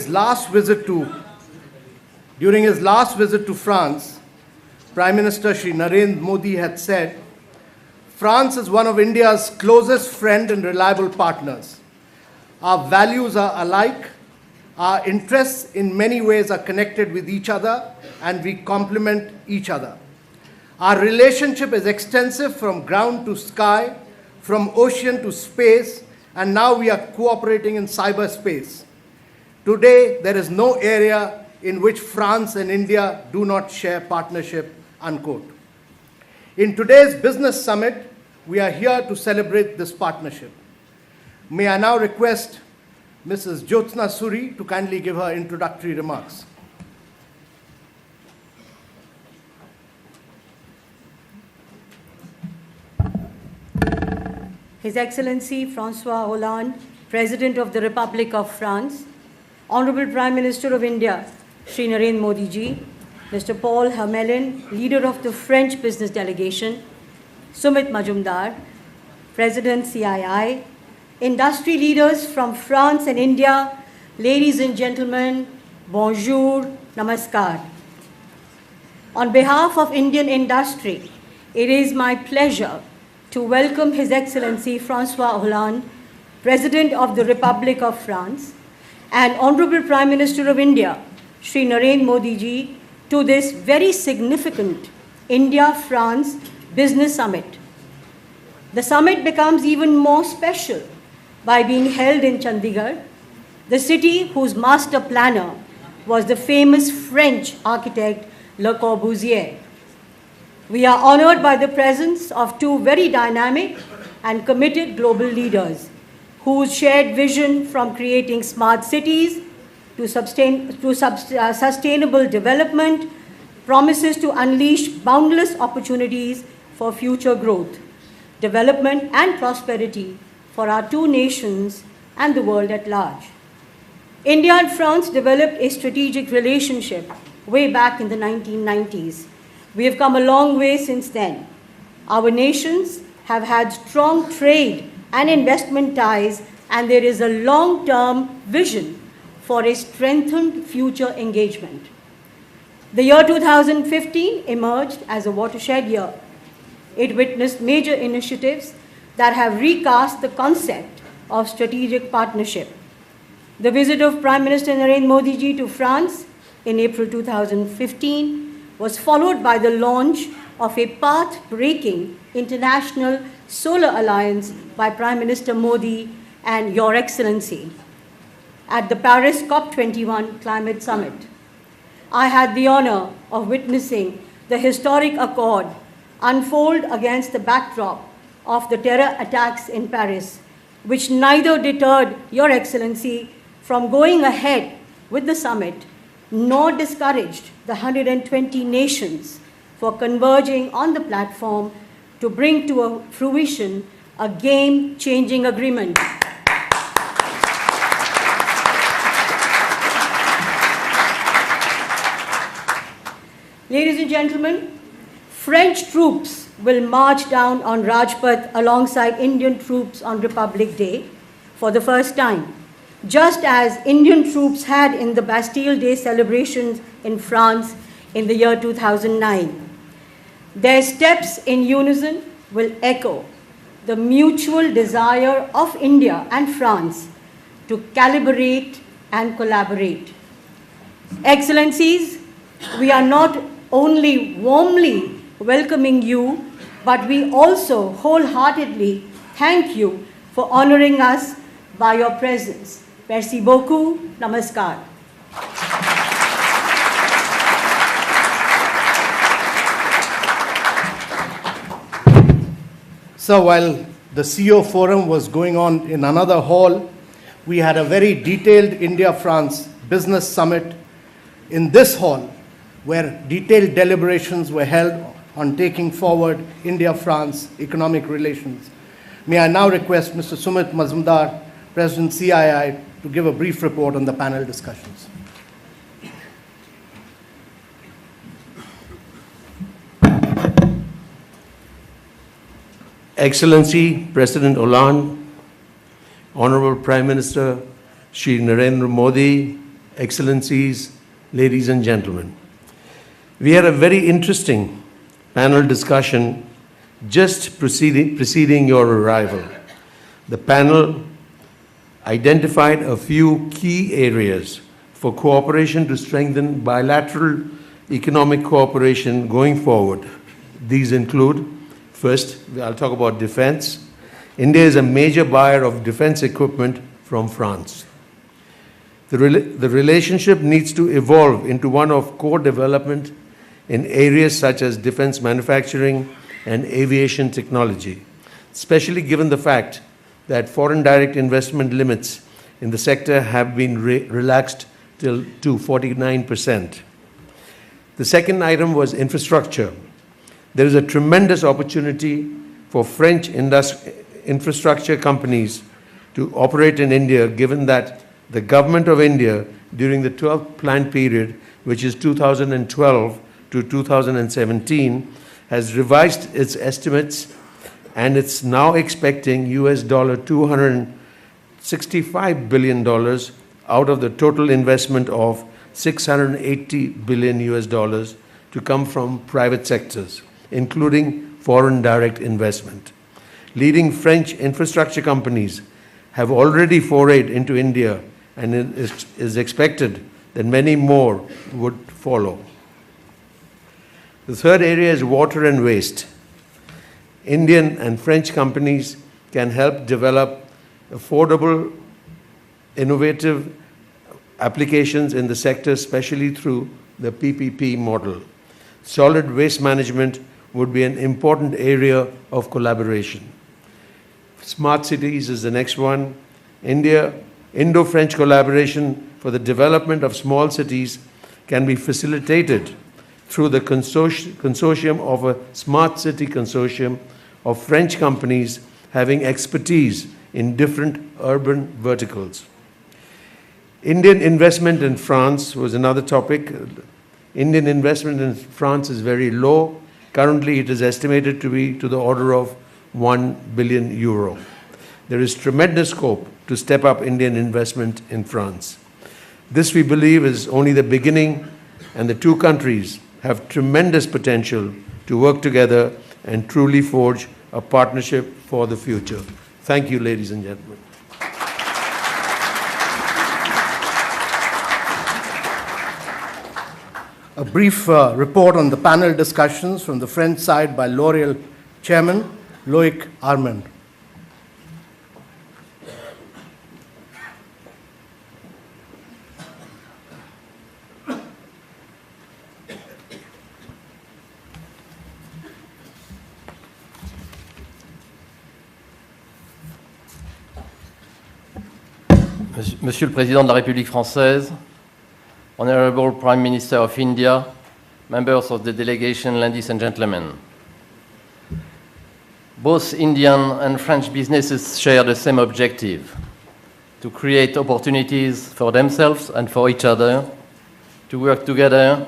his last visit to France, Prime Minister Shri Narendra Modi had said, France is one of India's closest friend and reliable partners. Our values are alike, our interests in many ways are connected with each other, and we complement each other. Our relationship is extensive from ground to sky, from ocean to space, and now we are cooperating in cyberspace. Today, there is no area in which France and India do not share partnership, unquote. In today's business summit, we are here to celebrate this partnership. May I now request Mrs. Jyotsna Suri to kindly give her introductory remarks. His Excellency François Hollande, President of the Republic of France, Honorable Prime Minister of India, Shri Narendra Modi ji, Mr. Paul Hamelin, leader of the French business delegation, Sumit Majumdar, President CII, industry leaders from France and India, ladies and gentlemen, bonjour, namaskar. On behalf of Indian industry, it is my pleasure to welcome His Excellency François Hollande, President of the Republic of France, and Honorable Prime Minister of India, Shri Narendra Modi ji, to this very significant India-France Business Summit. The summit becomes even more special by being held in Chandigarh, the city whose master planner was the famous French architect Le Corbusier. We are honored by the presence of two very dynamic and committed global leaders whose shared vision from creating smart cities to sustainable development promises to unleash boundless opportunities for future growth, development and prosperity for our two nations and the world at large. India and France developed a strategic relationship way back in the 1990s. We have come a long way since then. Our nations have had strong trade and investment ties, and there is a long-term vision for a strengthened future engagement. The year 2015 emerged as a watershed year. It witnessed major initiatives that have recast the concept of strategic partnership. The visit of Prime Minister Narendra Modi ji to France in April 2015 was followed by the launch of a path-breaking international solar alliance by Prime Minister Modi and Your Excellency at the Paris COP21 Climate Summit. I had the honor of witnessing the historic accord unfold against the backdrop of the terror attacks in Paris, which neither deterred Your Excellency from going ahead with the summit, nor discouraged the 120 nations for converging on the platform to bring to a fruition a game-changing agreement. Ladies and gentlemen, French troops will march down on Rajpath alongside Indian troops on Republic Day for the first time, just as Indian troops had in the Bastille Day celebrations in France in the year 2009. Their steps in unison will echo the mutual desire of India and France to calibrate and collaborate. Excellencies, we are not only warmly welcoming you, but we also wholeheartedly thank you for honoring us by your presence. Merci beaucoup. Namaskar. So while the CEO forum was going on in another hall, we had a very detailed India-France business summit in this hall, where detailed deliberations were held on taking forward India-France economic relations. May I now request Mr. Sumit Majumdar, President CII, to give a brief report on the panel discussions. Excellency President Hollande, Honorable Prime Minister Shri Narendra Modi, Excellencies, ladies and gentlemen. We had a very interesting panel discussion just preceding your arrival. The panel identified a few key areas for cooperation to strengthen bilateral economic cooperation going forward. These include, first, I'll talk about defense. India is a major buyer of defense equipment from France. The relationship needs to evolve into one of co-development in areas such as defense manufacturing and aviation technology, especially given the fact that foreign direct investment limits in the sector have been relaxed to 49%. The second item was infrastructure. There is a tremendous opportunity for French infrastructure companies to operate in India, given that the government of India, during the 12th plan period, which is 2012 to 2017, has revised its estimates, and it's now expecting US $265 billion out of the total investment of $680 billion US to come from private sectors, including foreign direct investment. Leading French infrastructure companies have already forayed into India, and it is expected that many more would follow. The third area is water and waste. Indian and French companies can help develop affordable, innovative applications in the sector, especially through the PPP model. Solid waste management would be an important area of collaboration. Smart cities is the next one. Indo-French collaboration for the development of small cities can be facilitated through the consortium of a smart city consortium of French companies having expertise in different urban verticals. Indian investment in France was another topic. Indian investment in France is very low. Currently, it is estimated to be to the order of €1 billion. There is tremendous scope to step up Indian investment in France. This, we believe, is only the beginning, and the two countries have tremendous potential to work together and truly forge a partnership for the future. Thank you, ladies and gentlemen. A brief report on the panel discussions from the French side by L'Oréal Chairman Loïc Armand. Monsieur le Président de la République française, Honorable Prime Minister of India, members of the delegation, ladies and gentlemen. Both Indian and French businesses share the same objective: to create opportunities for themselves and for each other, to work together,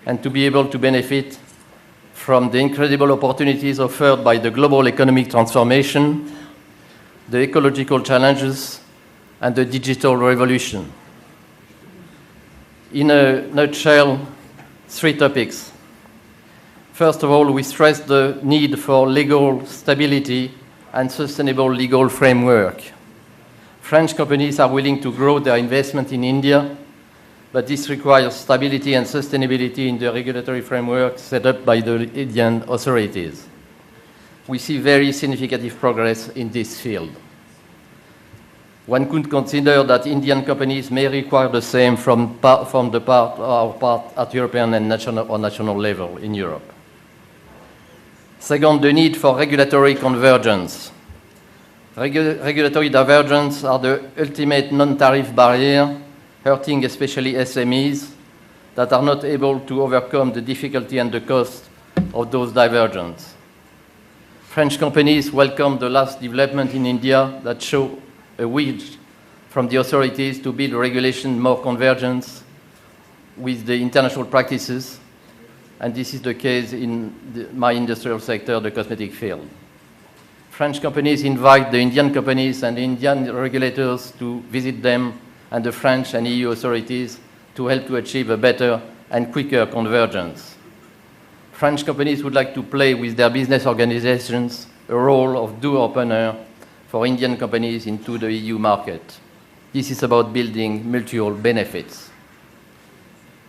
and to be able to benefit from the incredible opportunities offered by the global economic transformation, the ecological challenges, and the digital revolution. In a nutshell, three topics. First of all, we stress the need for legal stability and sustainable legal framework. French companies are willing to grow their investment in India, but this requires stability and sustainability in the regulatory framework set up by the Indian authorities. We see very significant progress in this field. One could consider that Indian companies may require the same from our part at European and national level in Europe. Second, the need for regulatory convergence. Regulatory divergence are the ultimate non-tariff barrier, hurting especially SMEs that are not able to overcome the difficulty and the cost of those divergences. French companies welcome the last development in India that show a wish from the authorities to build regulation more convergence with the international practices, and this is the case in my industrial sector, the cosmetic field. French companies invite the Indian companies and Indian regulators to visit them and the French and EU authorities to help to achieve a better and quicker convergence. French companies would like to play with their business organizations a role of door opener for Indian companies into the EU market. This is about building mutual benefits.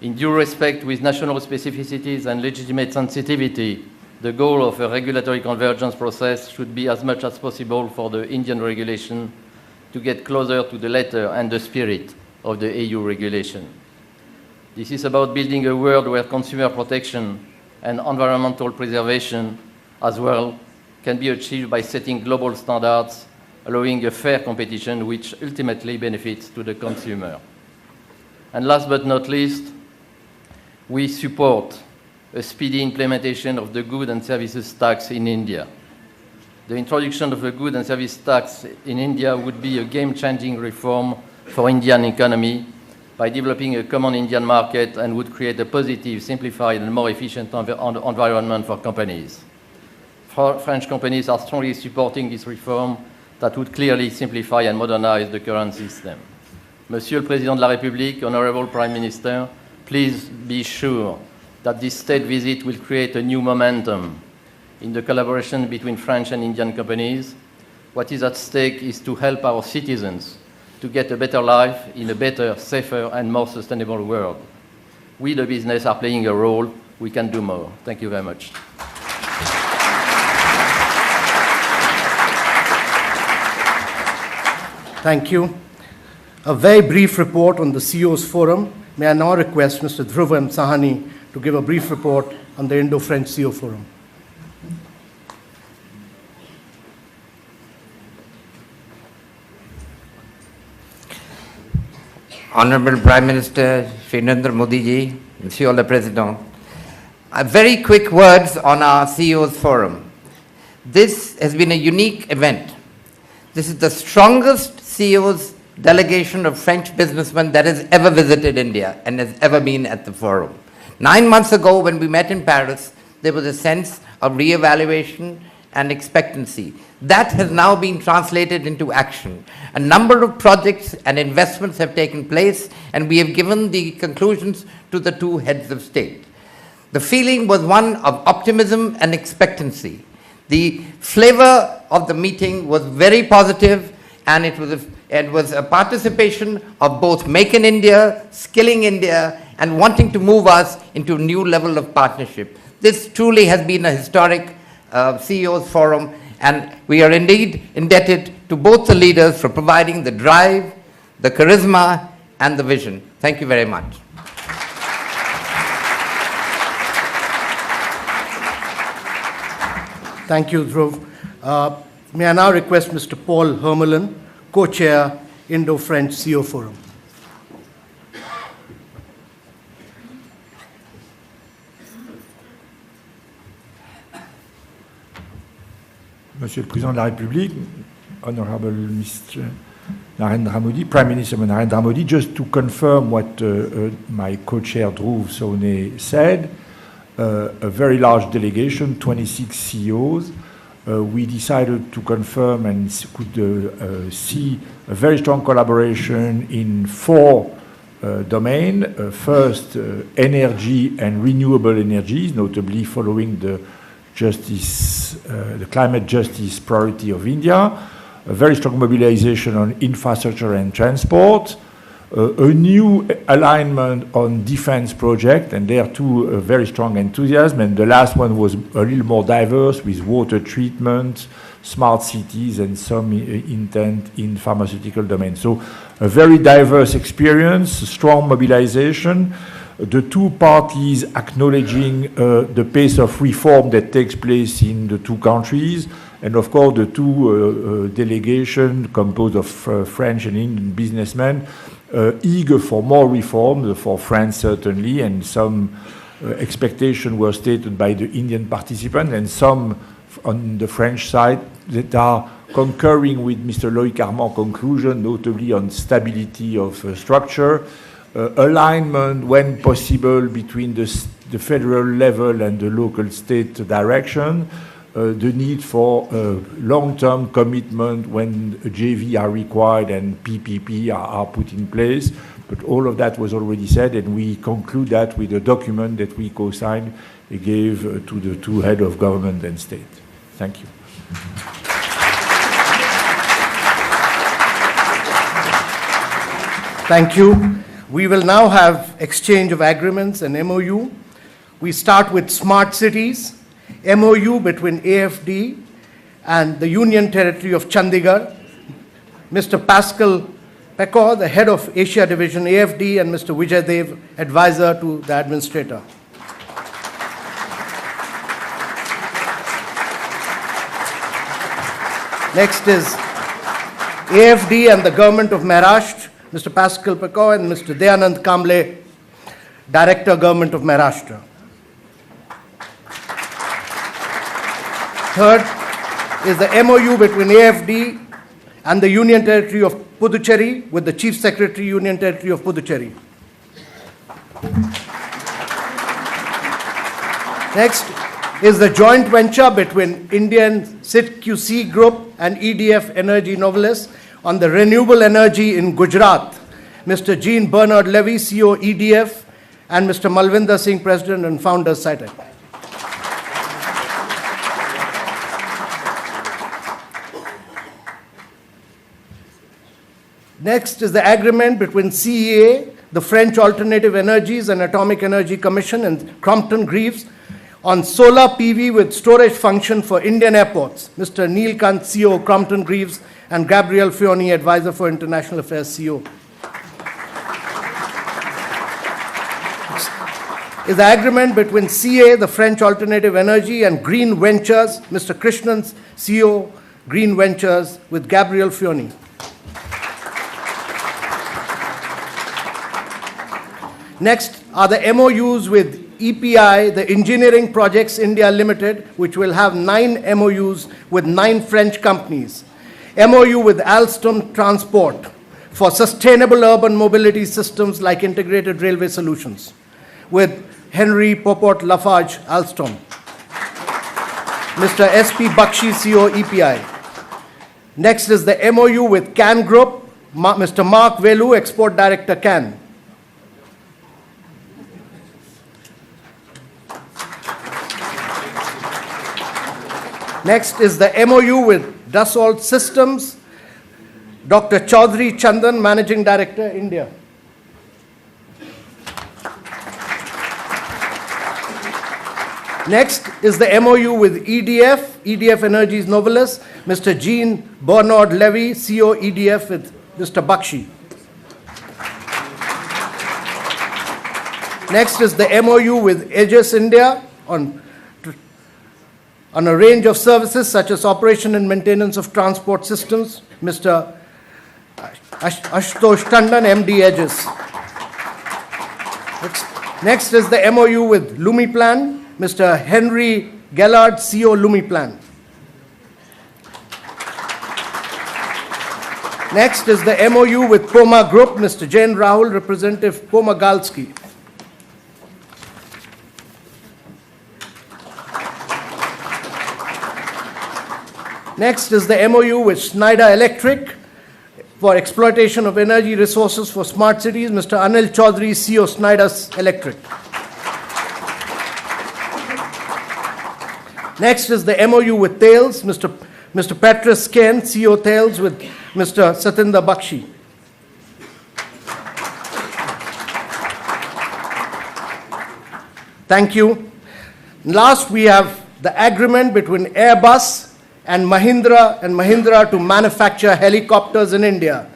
In due respect with national specificities and legitimate sensitivity, the goal of a regulatory convergence process should be as much as possible for the Indian regulation to get closer to the letter and the spirit of the EU regulation. This is about building a world where consumer protection and environmental preservation as well can be achieved by setting global standards, allowing a fair competition which ultimately benefits to the consumer. And last but not least, we support a speedy implementation of the goods and services tax in India. The introduction of a goods and service tax in India would be a game-changing reform for Indian economy by developing a common Indian market and would create a positive, simplified, and more efficient environment for companies. French companies are strongly supporting this reform that would clearly simplify and modernize the current system. Monsieur le Président de la République, Honorable Prime Minister, please be sure that this state visit will create a new momentum in the collaboration between French and Indian companies. What is at stake is to help our citizens to get a better life in a better, safer, and more sustainable world. We, the business, are playing a role. We can do more. Thank you very much. Thank you. A very brief report on the CEO's Forum. May I now request Mr. Dhruv M. Sahani to give a brief report on the Indo-French CEO Forum. Honorable Prime Minister Shri Narendra Modi ji, Monsieur le Président, very quick words on our CEO's Forum. This has been a unique event. This is the strongest CEO's delegation of French businessmen that has ever visited India and has ever been at the forum. 9 months ago, when we met in Paris, there was a sense of re-evaluation and expectancy. That has now been translated into action. A number of projects and investments have taken place, and we have given the conclusions to the two heads of state. The feeling was one of optimism and expectancy. The flavor of the meeting was very positive, and it was a participation of both Make in India, Skilling India, and wanting to move us into a new level of partnership. This truly has been a historic CEO's Forum, and we are indeed indebted to both the leaders for providing the drive, the charisma, and the vision. Thank you very much. Thank you, Dhruv. May I now request Mr. Paul Hermelin, co-chair, Indo-French CEO Forum. Monsieur le Président de la République, Honorable Mr. Narendra Modi, Prime Minister Narendra Modi, just to confirm what my co-chair Dhruv Sahani said, a very large delegation, 26 CEOs. We decided to confirm and could see a very strong collaboration in 4 domains. First, energy and renewable energies, notably following the climate justice priority of India, a very strong mobilization on infrastructure and transport, a new alignment on defense project, and there too very strong enthusiasm, and the last one was a little more diverse with water treatment, smart cities, and some intent in pharmaceutical domain. So a very diverse experience, strong mobilization, the two parties acknowledging the pace of reform that takes place in the two countries, and of course the two delegations composed of French and Indian businessmen eager for more reform, for France certainly, and some expectations were stated by the Indian participants, and some on the French side that are concurring with Mr. Loïc Armand's conclusion, notably on stability of structure, alignment when possible between the federal level and the local state direction, the need for long-term commitment when JV are required and PPP are put in place. But all of that was already said, and we conclude that with a document that we co-signed and gave to the two heads of government and state. Thank you. Thank you. We will now have exchange of agreements and MOU. We start with smart cities. MOU between AFD and the Union Territory of Chandigarh. Mr. Pascal Pecor, the head of Asia Division AFD, and Mr. Vijay Dev, advisor to the administrator. Next is AFD and the government of Maharashtra, Mr. Pascal Pecor and Mr. Dayanand Kamble, Director, Government of Maharashtra. Third is the MOU between AFD and the Union Territory of Puducherry with the Chief Secretary, Union Territory of Puducherry. Next is the joint venture between Indian SITQC Group and EDF Energy Novelis on the renewable energy in Gujarat. Mr. Jean Bernard Levy, CEO EDF, and Mr. Malvinder Singh, President and Founder, SITEC. Next is the agreement between CEA, the French Alternative Energies and Atomic Energy Commission, and Crompton Greaves on solar PV with storage function for Indian airports. Mr. Neil Kant, CEO, Crompton Greaves, and Gabriel Fioni, Advisor for International Affairs, CEO. Is the agreement between CA, the French Alternative Energy, and Green Ventures, Mr. Krishnan, CEO, Green Ventures, with Gabriel Fioni. Next are the MOUs with EPI, the Engineering Projects India Limited, which will have 9 MOUs with 9 French companies. MOU with Alstom Transport for sustainable urban mobility systems like integrated railway solutions with Henry Popot Lafarge Alstom. Mr. S.P. Bakshi, CEO EPI. Next is the MOU with CAN Group, Mr. Mark Velu, Export Director CAN. Next is the MOU with Dassault Systems, Dr. Chaudhary Chandan, Managing Director, India. Next is the MOU with EDF Energies Novelis, Mr. Jean Bernard Levy, CEO EDF, with Mr. Bakshi. Next is the MOU with Aegis India on a range of services such as operation and maintenance of transport systems, Mr. Ashutosh Tandon, MD Aegis. Next is the MOU with Lumiplan, Mr. Henry Gellard, CEO Lumiplan. Next is the MOU with Poma Group, Mr. Jain Rahul, Representative Poma Galski. Next is the MOU with Schneider Electric for exploitation of energy resources for smart cities, Mr. Anil Chaudhary, CEO Schneider Electric. Next is the MOU with Thales, Mr. Petrus Ken, CEO Thales, with Mr. Satinder Bakshi. Thank you. Last, we have the agreement between Airbus and Mahindra to manufacture helicopters in India.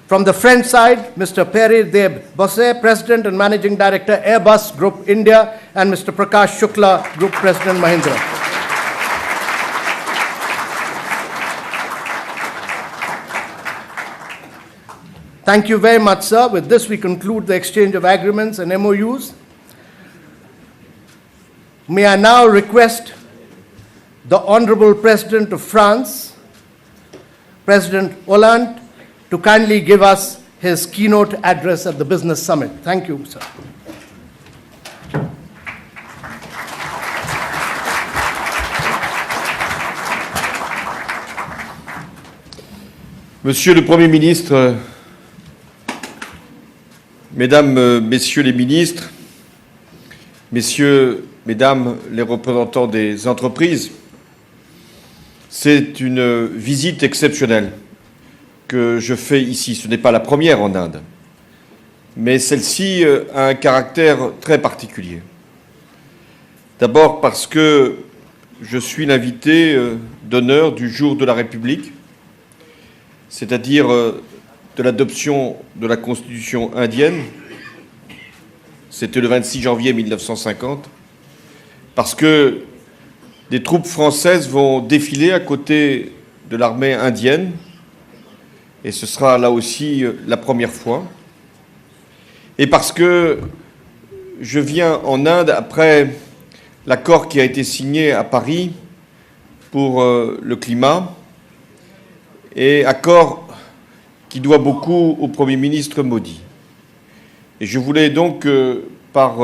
From the French side, Mr. Pierre de Bosset, President and Managing Director, Airbus Group India, and Mr. Prakash Shukla, Group President, Mahindra. Thank you very much, sir. With this, we conclude the exchange of agreements and MOUs. May I now request the Honorable President of France, President Hollande, to kindly give us his keynote address at the Business Summit. Thank you, sir. Monsieur le Premier ministre, Mesdames, Messieurs les ministres, Messieurs, Mesdames les représentants des entreprises, c'est une visite exceptionnelle que je fais ici. Ce n'est pas la première en Inde, mais celle-ci a un caractère très particulier. D'abord parce que je suis l'invité d'honneur du jour de la République, c'est-à-dire de l'adoption de la Constitution indienne. C'était le 26 janvier 1950, parce que des troupes françaises vont défiler à côté de l'armée indienne, et ce sera là aussi la première fois. Et parce que je viens en Inde après l'accord qui a été signé à Paris pour le climat, et accord qui doit beaucoup au Premier ministre Modi. Et je voulais donc, par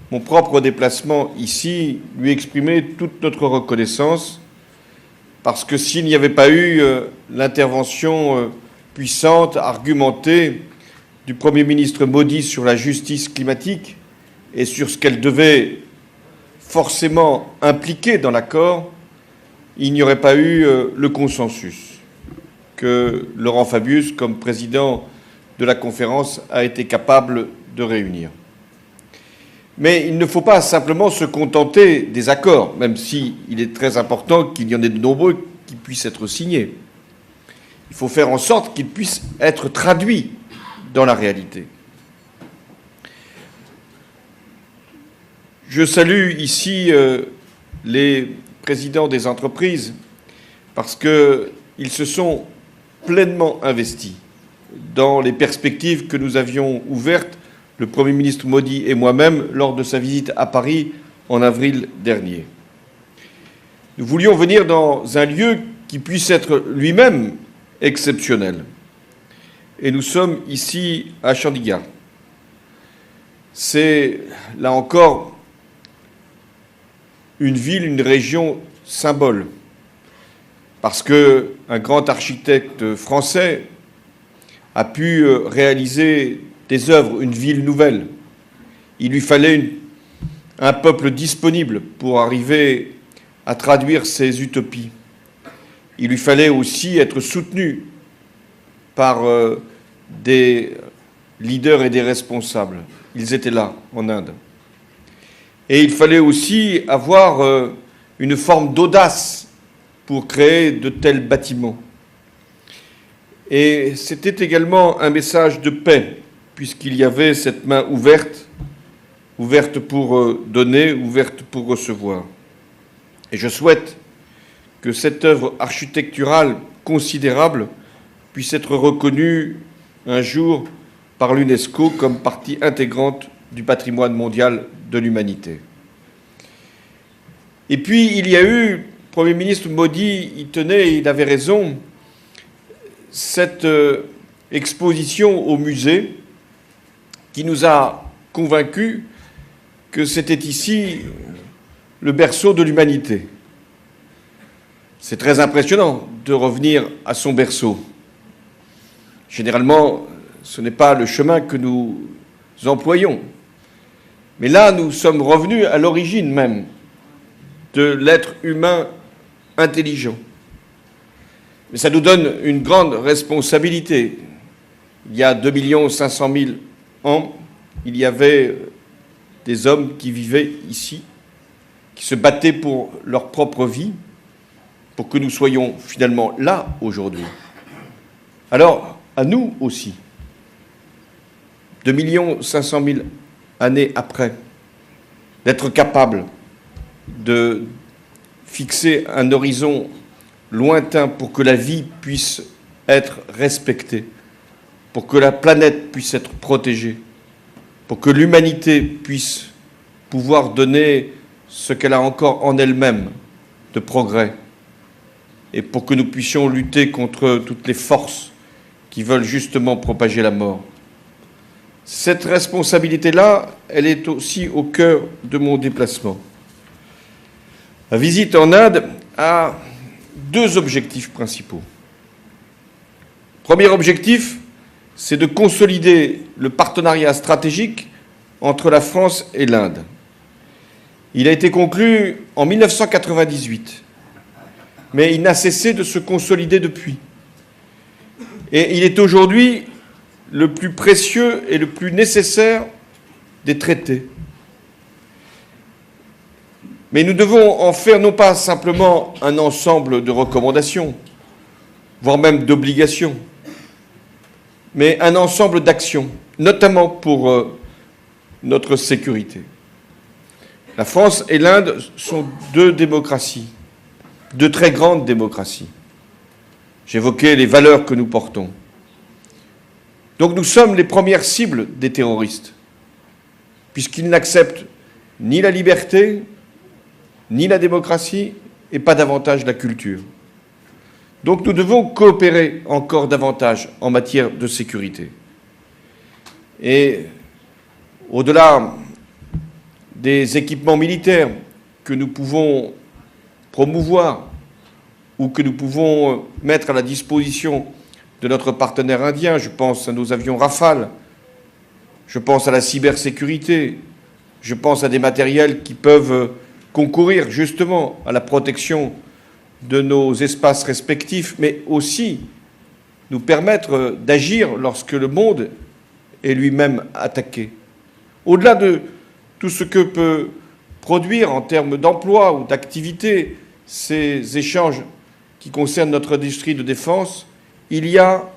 mon propre déplacement ici, lui exprimer toute notre reconnaissance, parce que s'il n'y avait pas eu l'intervention puissante, argumentée du Premier ministre Modi sur la justice climatique et sur ce qu'elle devait forcément impliquer dans l'accord, il n'y aurait pas eu le consensus que Laurent Fabius, comme président de la conférence, a été capable de réunir. Mais il ne faut pas simplement se contenter des accords, même s'il est très important qu'il y en ait de nombreux qui puissent être signés. Il faut faire en sorte qu'ils puissent être traduits dans la réalité. Je salue ici les présidents des entreprises parce qu'ils se sont pleinement investis dans les perspectives que nous avions ouvertes, le Premier ministre Modi et moi-même, lors de sa visite à Paris en avril dernier. Nous voulions venir dans un lieu qui puisse être lui-même exceptionnel. Et nous sommes ici à Chandigarh. C'est, là encore, une ville, une région symbole. Parce qu'un grand architecte français a pu réaliser des œuvres, une ville nouvelle. Il lui fallait un peuple disponible pour arriver à traduire ses utopies. Il lui fallait aussi être soutenu par des leaders et des responsables. Ils étaient là, en Inde. Et il fallait aussi avoir une forme d'audace pour créer de tels bâtiments. Et c'était également un message de paix, puisqu'il y avait cette main ouverte, ouverte pour donner, ouverte pour recevoir. Et je souhaite que cette œuvre architecturale considérable puisse être reconnue un jour par l'UNESCO comme partie intégrante du patrimoine mondial de l'humanité. Et puis, il y a eu, le Premier ministre Modi y tenait, il avait raison, cette exposition au musée qui nous a convaincus que c'était ici le berceau de l'humanité. C'est très impressionnant de revenir à son berceau. Généralement, ce n'est pas le chemin que nous employons. Mais là, nous sommes revenus à l'origine même de l'être humain intelligent. Mais ça nous donne une grande responsabilité. Il y a 2 500 000 ans, il y avait des hommes qui vivaient ici, qui se battaient pour leur propre vie, pour que nous soyons finalement là aujourd'hui. Alors, à nous aussi, 2 500 000 années après, d'être capables de fixer un horizon lointain pour que la vie puisse être respectée, pour que la planète puisse être protégée, pour que l'humanité puisse pouvoir donner ce qu'elle a encore en elle-même de progrès, et pour que nous puissions lutter contre toutes les forces qui veulent justement propager la mort. Cette responsabilité-là, elle est aussi au cœur de mon déplacement. La visite en Inde a 2 objectifs principaux. Premier objectif, c'est de consolider le partenariat stratégique entre la France et l'Inde. Il a été conclu en 1998, mais il n'a cessé de se consolider depuis. Et il est aujourd'hui le plus précieux et le plus nécessaire des traités. Mais nous devons en faire non pas simplement un ensemble de recommandations, voire même d'obligations, mais un ensemble d'actions, notamment pour notre sécurité. La France et l'Inde sont deux démocraties, deux très grandes démocraties. J'évoquais les valeurs que nous portons. Donc nous sommes les premières cibles des terroristes, puisqu'ils n'acceptent ni la liberté, ni la démocratie, et pas davantage la culture. Donc nous devons coopérer encore davantage en matière de sécurité. Et au-delà des équipements militaires que nous pouvons promouvoir ou que nous pouvons mettre à la disposition de notre partenaire indien, je pense à nos avions Rafale, je pense à la cybersécurité, je pense à des matériels qui peuvent concourir justement à la protection de nos espaces respectifs, mais aussi nous permettre d'agir lorsque le monde est lui-même attaqué. Au-delà de tout ce que peut produire en termes d'emploi ou d'activité ces échanges qui concernent notre industrie de défense, il y a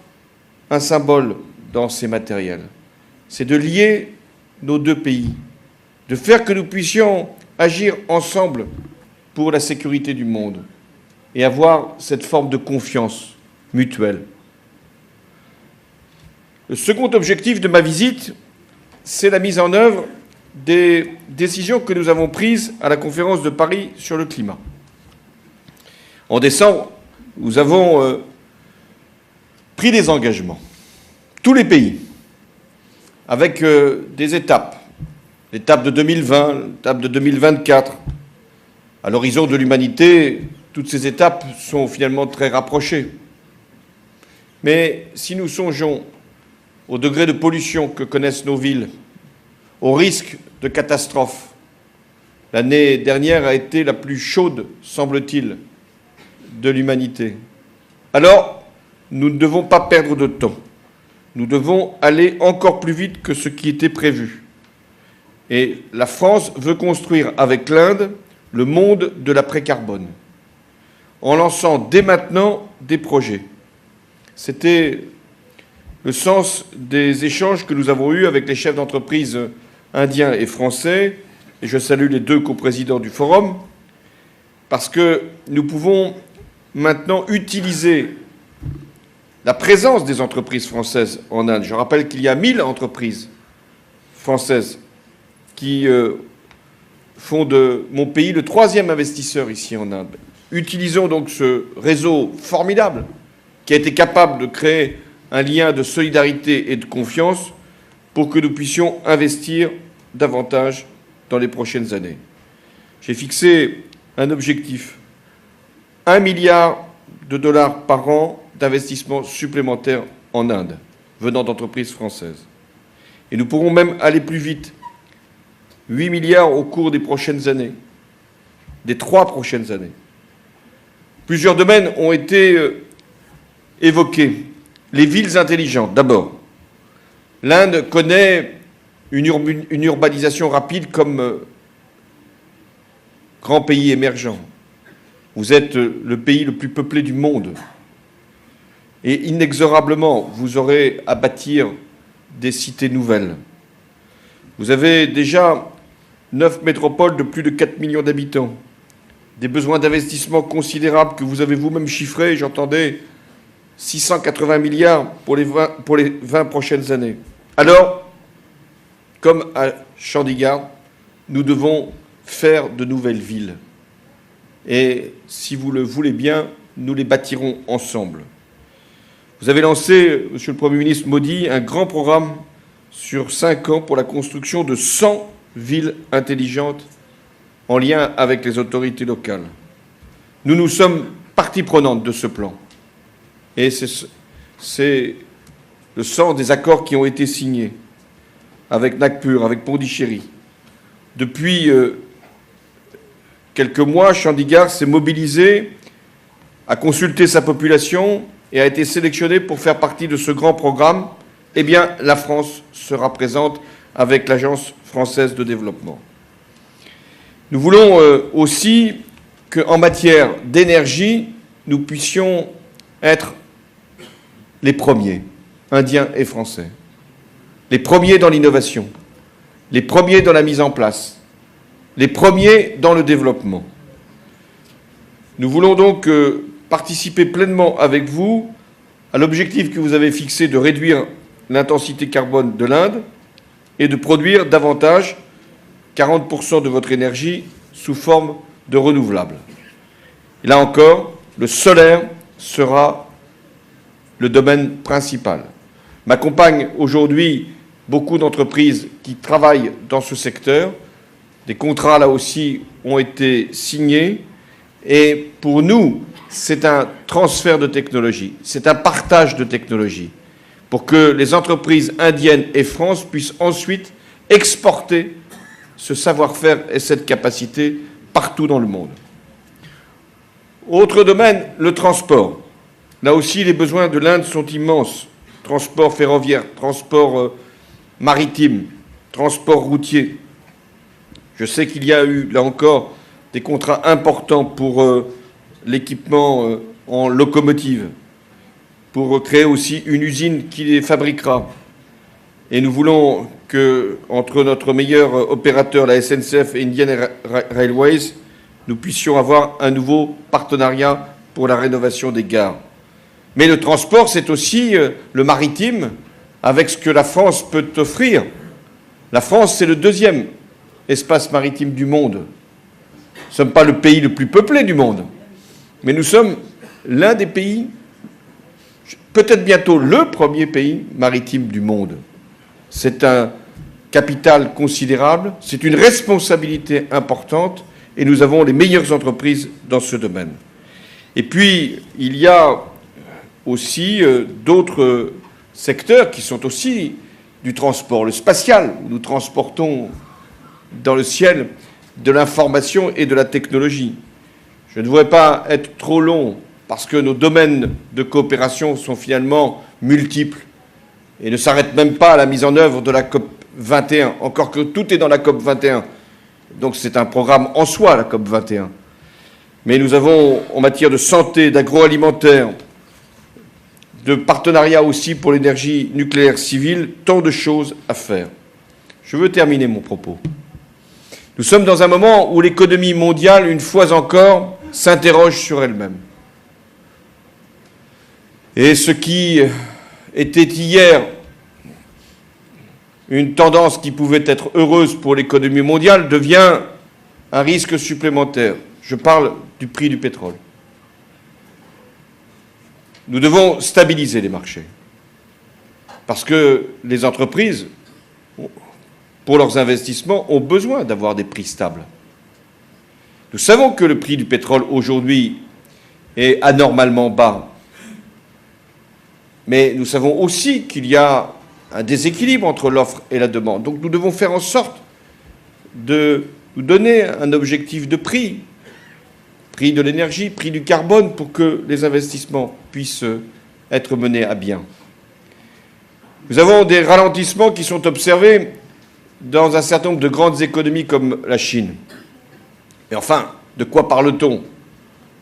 un symbole dans ces matériels. C'est de lier nos deux pays, de faire que nous puissions agir ensemble pour la sécurité du monde et avoir cette forme de confiance mutuelle. Le second objectif de ma visite, c'est la mise en œuvre des décisions que nous avons prises à la conférence de Paris sur le climat. En décembre, nous avons pris des engagements, tous les pays, avec des étapes, l'étape de 2020, l'étape de 2024. À l'horizon de l'humanité, toutes ces étapes sont finalement très rapprochées. Mais si nous songeons au degré de pollution que connaissent nos villes, au risque de catastrophe, l'année dernière a été la plus chaude, semble-t-il, de l'humanité. Alors, nous ne devons pas perdre de temps. Nous devons aller encore plus vite que ce qui était prévu. Et la France veut construire avec l'Inde le monde de l'après-carbone, en lançant dès maintenant des projets. C'était le sens des échanges que nous avons eus avec les chefs d'entreprise indiens et français, et je salue les deux coprésidents du forum, parce que nous pouvons maintenant utiliser la présence des entreprises françaises en Inde. Je rappelle qu'il y a 1000 entreprises françaises qui font de mon pays le 3e investisseur ici en Inde. Utilisons donc ce réseau formidable qui a été capable de créer un lien de solidarité et de confiance pour que nous puissions investir davantage dans les prochaines années. J'ai fixé un objectif, 1 milliard de dollars par an d'investissements supplémentaires en Inde, venant d'entreprises françaises. Et nous pourrons même aller plus vite, 8 milliards au cours des prochaines années, des 3 prochaines années. Plusieurs domaines ont été évoqués. Les villes intelligentes, d'abord. L'Inde connaît une urbanisation rapide comme grand pays émergent. Vous êtes le pays le plus peuplé du monde. Et inexorablement, vous aurez à bâtir des cités nouvelles. Vous avez déjà 9 métropoles de plus de 4 millions d'habitants, des besoins d'investissement considérables que vous avez vous-même chiffrés, j'entendais 680 milliards pour les 20 prochaines années. Alors, comme à Chandigarh, nous devons faire de nouvelles villes. Et si vous le voulez bien, nous les bâtirons ensemble. Vous avez lancé, Monsieur le Premier ministre Modi, un grand programme sur 5 ans pour la construction de 100 villes intelligentes en lien avec les autorités locales. Nous sommes partie prenante de ce plan. Et c'est c'est le sens des accords qui ont été signés avec Nagpur, avec Pondichéry. Depuis quelques mois, Chandigarh s'est mobilisé, a consulté sa population et a été sélectionné pour faire partie de ce grand programme. Eh bien, la France sera présente avec l'Agence française de développement. Nous voulons aussi qu'en matière d'énergie, nous puissions être les premiers, indiens et français, les premiers dans l'innovation, les premiers dans la mise en place, les premiers dans le développement. Nous voulons donc participer pleinement avec vous à l'objectif que vous avez fixé de réduire l'intensité carbone de l'Inde et de produire davantage, 40% de votre énergie, sous forme de renouvelables. Et là encore, le solaire sera le domaine principal. M'accompagnent aujourd'hui beaucoup d'entreprises qui travaillent dans ce secteur. Des contrats, là aussi, ont été signés. Et pour nous, c'est un transfert de technologie, c'est un partage de technologie pour que les entreprises indiennes et France puissent ensuite exporter ce savoir-faire et cette capacité partout dans le monde. Autre domaine, le transport. Là aussi, les besoins de l'Inde sont immenses. Transport ferroviaire, transport maritime, transport routier. Je sais qu'il y a eu, là encore, des contrats importants pour l'équipement en locomotive, pour créer aussi une usine qui les fabriquera. Et nous voulons que, entre notre meilleur opérateur, la SNCF et Indian Railways, nous puissions avoir un nouveau partenariat pour la rénovation des gares. Mais le transport, c'est aussi le maritime, avec ce que la France peut offrir. La France, c'est le deuxième espace maritime du monde. Nous ne sommes pas le pays le plus peuplé du monde, mais nous sommes l'un des pays, peut-être bientôt le premier pays maritime du monde. C'est un capital considérable, c'est une responsabilité importante, et nous avons les meilleures entreprises dans ce domaine. Et puis, il y a aussi d'autres secteurs qui sont aussi du transport, le spatial, où nous transportons dans le ciel de l'information et de la technologie. Je ne voudrais pas être trop long parce que nos domaines de coopération sont finalement multiples et ne s'arrêtent même pas à la mise en œuvre de la COP 21, encore que tout est dans la COP 21. Donc c'est un programme en soi, la COP 21. Mais nous avons, en matière de santé, d'agroalimentaire, de partenariat aussi pour l'énergie nucléaire civile, tant de choses à faire. Je veux terminer mon propos. Nous sommes dans un moment où l'économie mondiale, une fois encore, s'interroge sur elle-même. Et ce qui était hier une tendance qui pouvait être heureuse pour l'économie mondiale devient un risque supplémentaire. Je parle du prix du pétrole. Nous devons stabiliser les marchés. Parce que les entreprises, pour leurs investissements, ont besoin d'avoir des prix stables. Nous savons que le prix du pétrole aujourd'hui est anormalement bas. Mais nous savons aussi qu'il y a un déséquilibre entre l'offre et la demande. Donc nous devons faire en sorte de nous donner un objectif de prix de l'énergie, prix du carbone, pour que les investissements puissent être menés à bien. Nous avons des ralentissements qui sont observés dans un certain nombre de grandes économies comme la Chine. Et enfin, de quoi parle-t-on?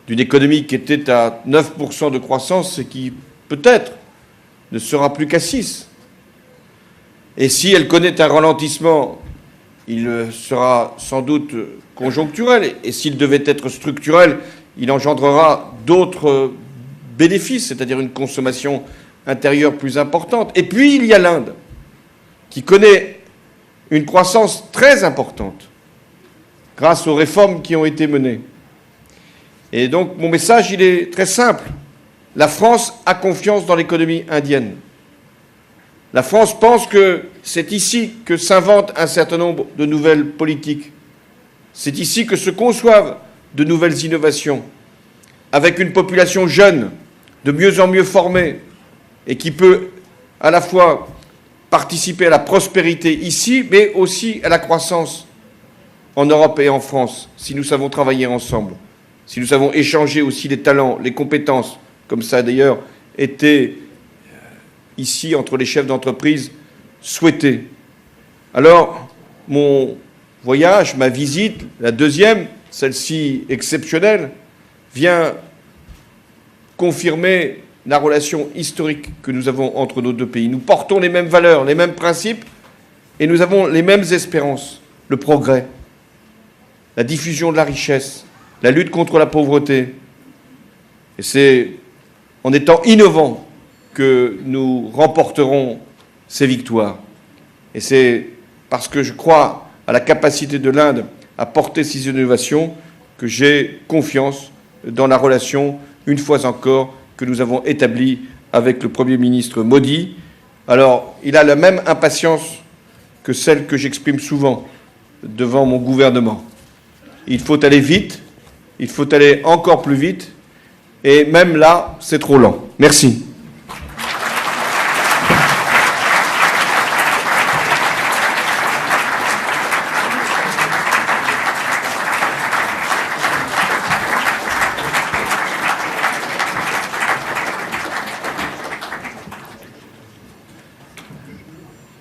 D'une économie qui était à 9% de croissance et qui, peut-être, ne sera plus qu'à 6%. Et si elle connaît un ralentissement, il sera sans doute conjoncturel. Et s'il devait être structurel, il engendrera d'autres bénéfices, c'est-à-dire une consommation intérieure plus importante. Et puis, il y a l'Inde, qui connaît une croissance très importante grâce aux réformes qui ont été menées. Et donc, mon message, il est très simple. La France a confiance dans l'économie indienne. La France pense que c'est ici que s'inventent un certain nombre de nouvelles politiques. C'est ici que se conçoivent de nouvelles innovations, avec une population jeune, de mieux en mieux formée, et qui peut à la fois participer à la prospérité ici, mais aussi à la croissance en Europe et en France, si nous savons travailler ensemble, si nous savons échanger aussi les talents, les compétences, comme ça a d'ailleurs été ici entre les chefs d'entreprise souhaité. Alors, mon voyage, ma visite, la deuxième, celle-ci exceptionnelle, vient confirmer la relation historique que nous avons entre nos deux pays. Nous portons les mêmes valeurs, les mêmes principes, et nous avons les mêmes espérances, le progrès, la diffusion de la richesse, la lutte contre la pauvreté. Et c'est en étant innovants que nous remporterons ces victoires. Et c'est parce que je crois à la capacité de l'Inde à porter ces innovations que j'ai confiance dans la relation, une fois encore, que nous avons établie avec le Premier ministre Modi. Alors, il a la même impatience que celle que j'exprime souvent devant mon gouvernement. Il faut aller vite, il faut aller encore plus vite, et même là, c'est trop lent. Merci.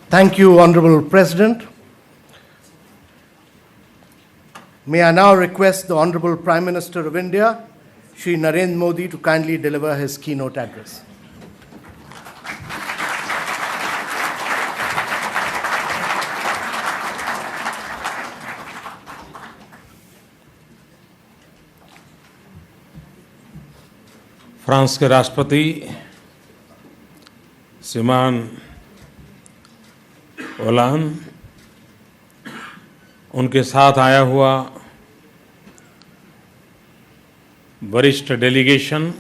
Thank you, Honorable President. May I now request the Honorable Prime Minister of India, Shri Narendra Modi, to kindly deliver his keynote address. France के राष्ट्रपति श्रीमान Hollande, उनके साथ आया हुआ वरिष्ठ delegation,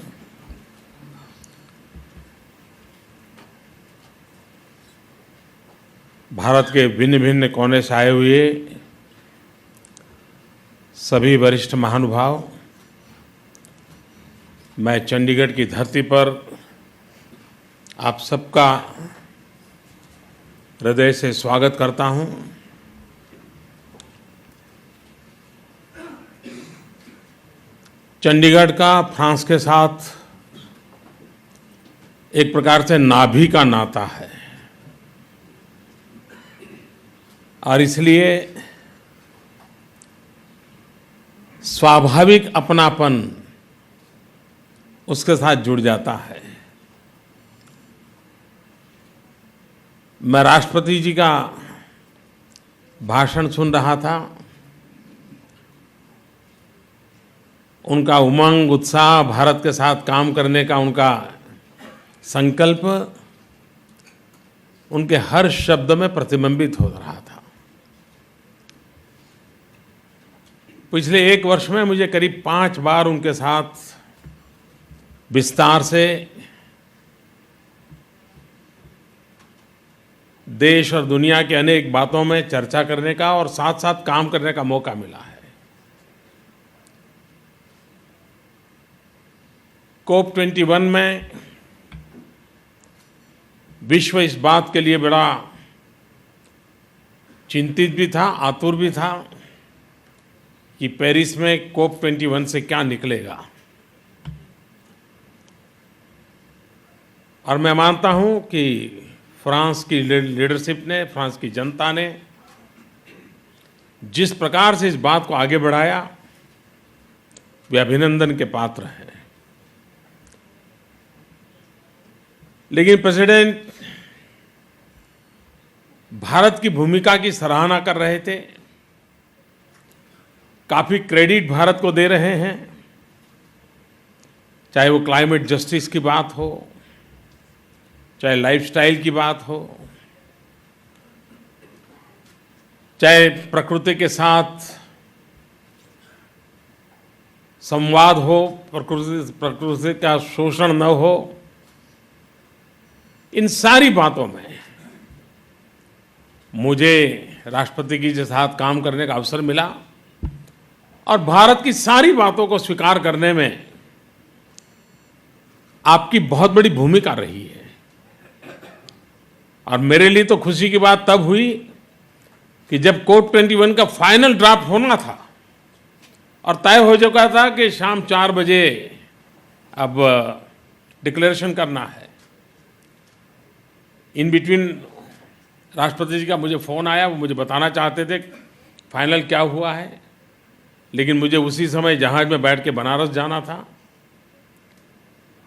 Bharat के भिन्न भिन्न कोने से आए हुए सभी वरिष्ठ महानुभाव, मैं चंडीगढ़ की धरती पर आप सबका हृदय से स्वागत करता हूं। चंडीगढ़ का फ्रांस के साथ एक प्रकार से नाभि का नाता है और इसलिए स्वाभाविक अपनापन उसके साथ जुड़ जाता है। मैं राष्ट्रपति जी का भाषण सुन रहा था, उनका उमंग, उत्साह, भारत के साथ काम करने का उनका संकल्प उनके हर शब्द में प्रतिबिंबित हो रहा था। पिछले एक वर्ष में मुझे करीब 5 बार उनके साथ विस्तार से देश और दुनिया के अनेक बातों में चर्चा करने का और साथ साथ काम करने का मौका मिला है। COP21 में विश्व इस बात के लिए बड़ा चिंतित भी था, आतुर भी था कि पेरिस में COP21 से क्या निकलेगा। और मैं मानता हूं कि फ्रांस की लीडरशिप ने, फ्रांस की जनता ने जिस प्रकार से इस बात को आगे बढ़ाया, वे अभिनंदन के पात्र हैं। लेकिन प्रेसिडेंट भारत की भूमिका की सराहना कर रहे थे, काफी क्रेडिट भारत को दे रहे हैं, चाहे वो क्लाइमेट जस्टिस की बात हो, चाहे लाइफस्टाइल की बात हो, चाहे प्रकृति के साथ संवाद हो, प्रकृति का शोषण न हो, इन सारी बातों में मुझे राष्ट्रपति जी के साथ काम करने का अवसर मिला और भारत की सारी बातों को स्वीकार करने में आपकी बहुत बड़ी भूमिका रही है। और मेरे लिए तो खुशी की बात तब हुई कि जब कोप 21 का फाइनल ड्राफ्ट होना था और तय हो चुका था कि शाम 4 बजे अब डिक्लेरेशन करना है। इन बिटवीन राष्ट्रपति जी का मुझे फ़ोन आया, वो मुझे बताना चाहते थे फाइनल क्या हुआ है, लेकिन मुझे उसी समय जहाज़ में बैठ के बनारस जाना था।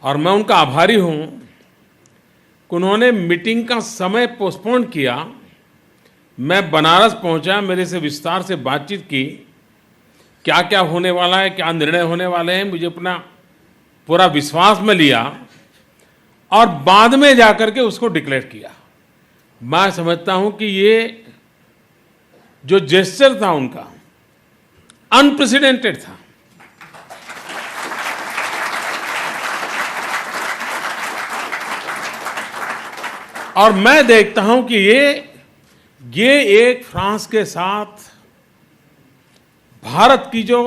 और मैं उनका आभारी हूँ कि उन्होंने मीटिंग का समय पोस्टपोन किया। मैं बनारस पहुँचा, मेरे से विस्तार से बातचीत की, क्या क्या होने वाला है, क्या निर्णय होने वाले हैं, मुझे अपना पूरा विश्वास में लिया और बाद में जाकर के उसको डिक्लेयर किया। मैं समझता हूं कि ये जो जेस्चर था उनका अनप्रेसिडेंटेड था। और मैं देखता हूं कि ये एक फ्रांस के साथ भारत की जो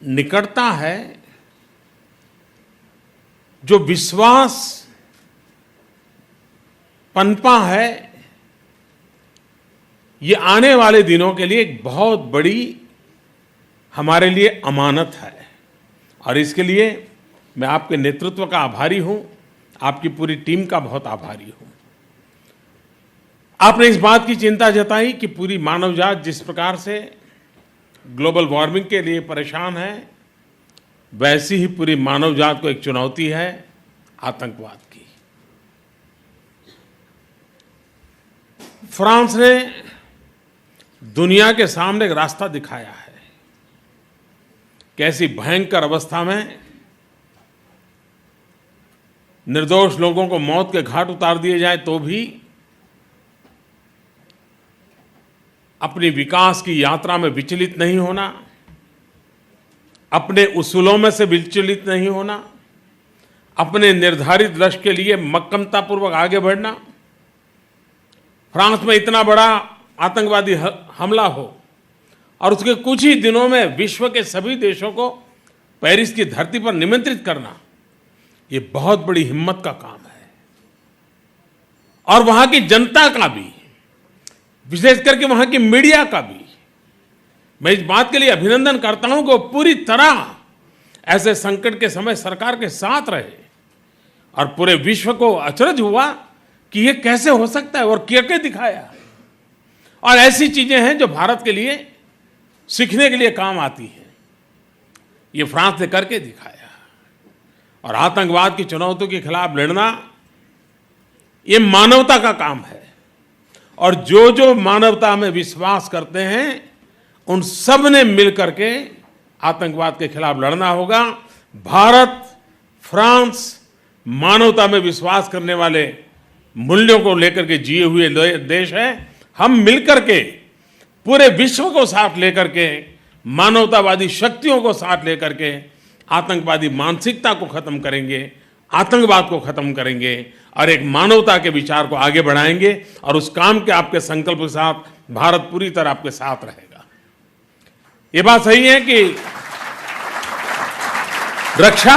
निकटता है, जो विश्वास पनपा है, ये आने वाले दिनों के लिए एक बहुत बड़ी हमारे लिए अमानत है। और इसके लिए मैं आपके नेतृत्व का आभारी हूं, आपकी पूरी टीम का बहुत आभारी हूं। आपने इस बात की चिंता जताई कि पूरी मानव जात जिस प्रकार से ग्लोबल वार्मिंग के लिए परेशान है, वैसी ही पूरी मानव जात को एक चुनौती है आतंकवाद की। फ्रांस ने दुनिया के सामने एक रास्ता दिखाया है कि ऐसी भयंकर अवस्था में निर्दोष लोगों को मौत के घाट उतार दिए जाए तो भी अपनी विकास की यात्रा में विचलित नहीं होना, अपने उसूलों में से विचलित नहीं होना, अपने निर्धारित लक्ष्य के लिए मक्कमतापूर्वक आगे बढ़ना। फ्रांस में इतना बड़ा आतंकवादी हमला हो और उसके कुछ ही दिनों में विश्व के सभी देशों को पेरिस की धरती पर निमंत्रित करना, ये बहुत बड़ी हिम्मत का काम है। और वहां की जनता का भी, विशेष करके वहां की मीडिया का भी मैं इस बात के लिए अभिनंदन करता हूं कि वो पूरी तरह ऐसे संकट के समय सरकार के साथ रहे और पूरे विश्व को अचरज हुआ कि ये कैसे हो सकता है, और करके दिखाया। और ऐसी चीजें हैं जो भारत के लिए सीखने के लिए काम आती हैं, ये फ्रांस ने करके दिखाया। और आतंकवाद की चुनौतियों के खिलाफ लड़ना ये मानवता का काम है, और जो मानवता में विश्वास करते हैं उन सब ने मिलकर के आतंकवाद के खिलाफ लड़ना होगा। भारत, फ्रांस मानवता में विश्वास करने वाले मूल्यों को लेकर के जिए हुए देश है। हम मिलकर के पूरे विश्व को साथ लेकर के, मानवतावादी शक्तियों को साथ लेकर के आतंकवादी मानसिकता को खत्म करेंगे, आतंकवाद को खत्म करेंगे और एक मानवता के विचार को आगे बढ़ाएंगे। और उस काम के आपके संकल्प के साथ भारत पूरी तरह आपके साथ रहेगा। ये बात सही है कि रक्षा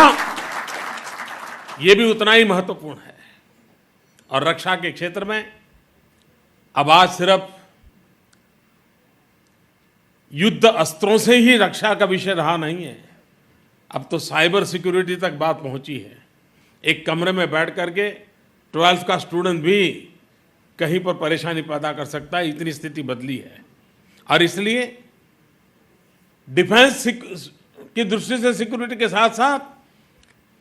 ये भी उतना ही महत्वपूर्ण है, और रक्षा के क्षेत्र में अब आज सिर्फ युद्ध अस्त्रों से ही रक्षा का विषय रहा नहीं है, अब तो साइबर सिक्योरिटी तक बात पहुंची है। एक कमरे में बैठ करके 12th का स्टूडेंट भी कहीं पर परेशानी पैदा कर सकता है, इतनी स्थिति बदली है। और इसलिए डिफेंस की दृष्टि से सिक्योरिटी के साथ साथ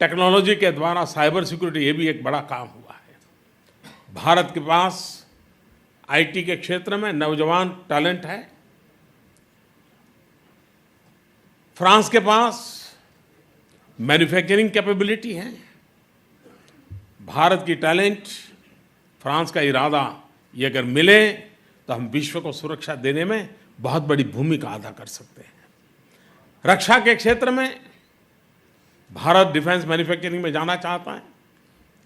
टेक्नोलॉजी के द्वारा साइबर सिक्योरिटी, ये भी एक बड़ा काम हुआ है। भारत के पास आईटी के क्षेत्र में नौजवान टैलेंट है, फ्रांस के पास मैन्युफैक्चरिंग कैपेबिलिटी है। भारत की टैलेंट, फ्रांस का इरादा, ये अगर मिले तो हम विश्व को सुरक्षा देने में बहुत बड़ी भूमिका अदा कर सकते हैं। रक्षा के क्षेत्र में भारत डिफेंस मैन्युफैक्चरिंग में जाना चाहता है।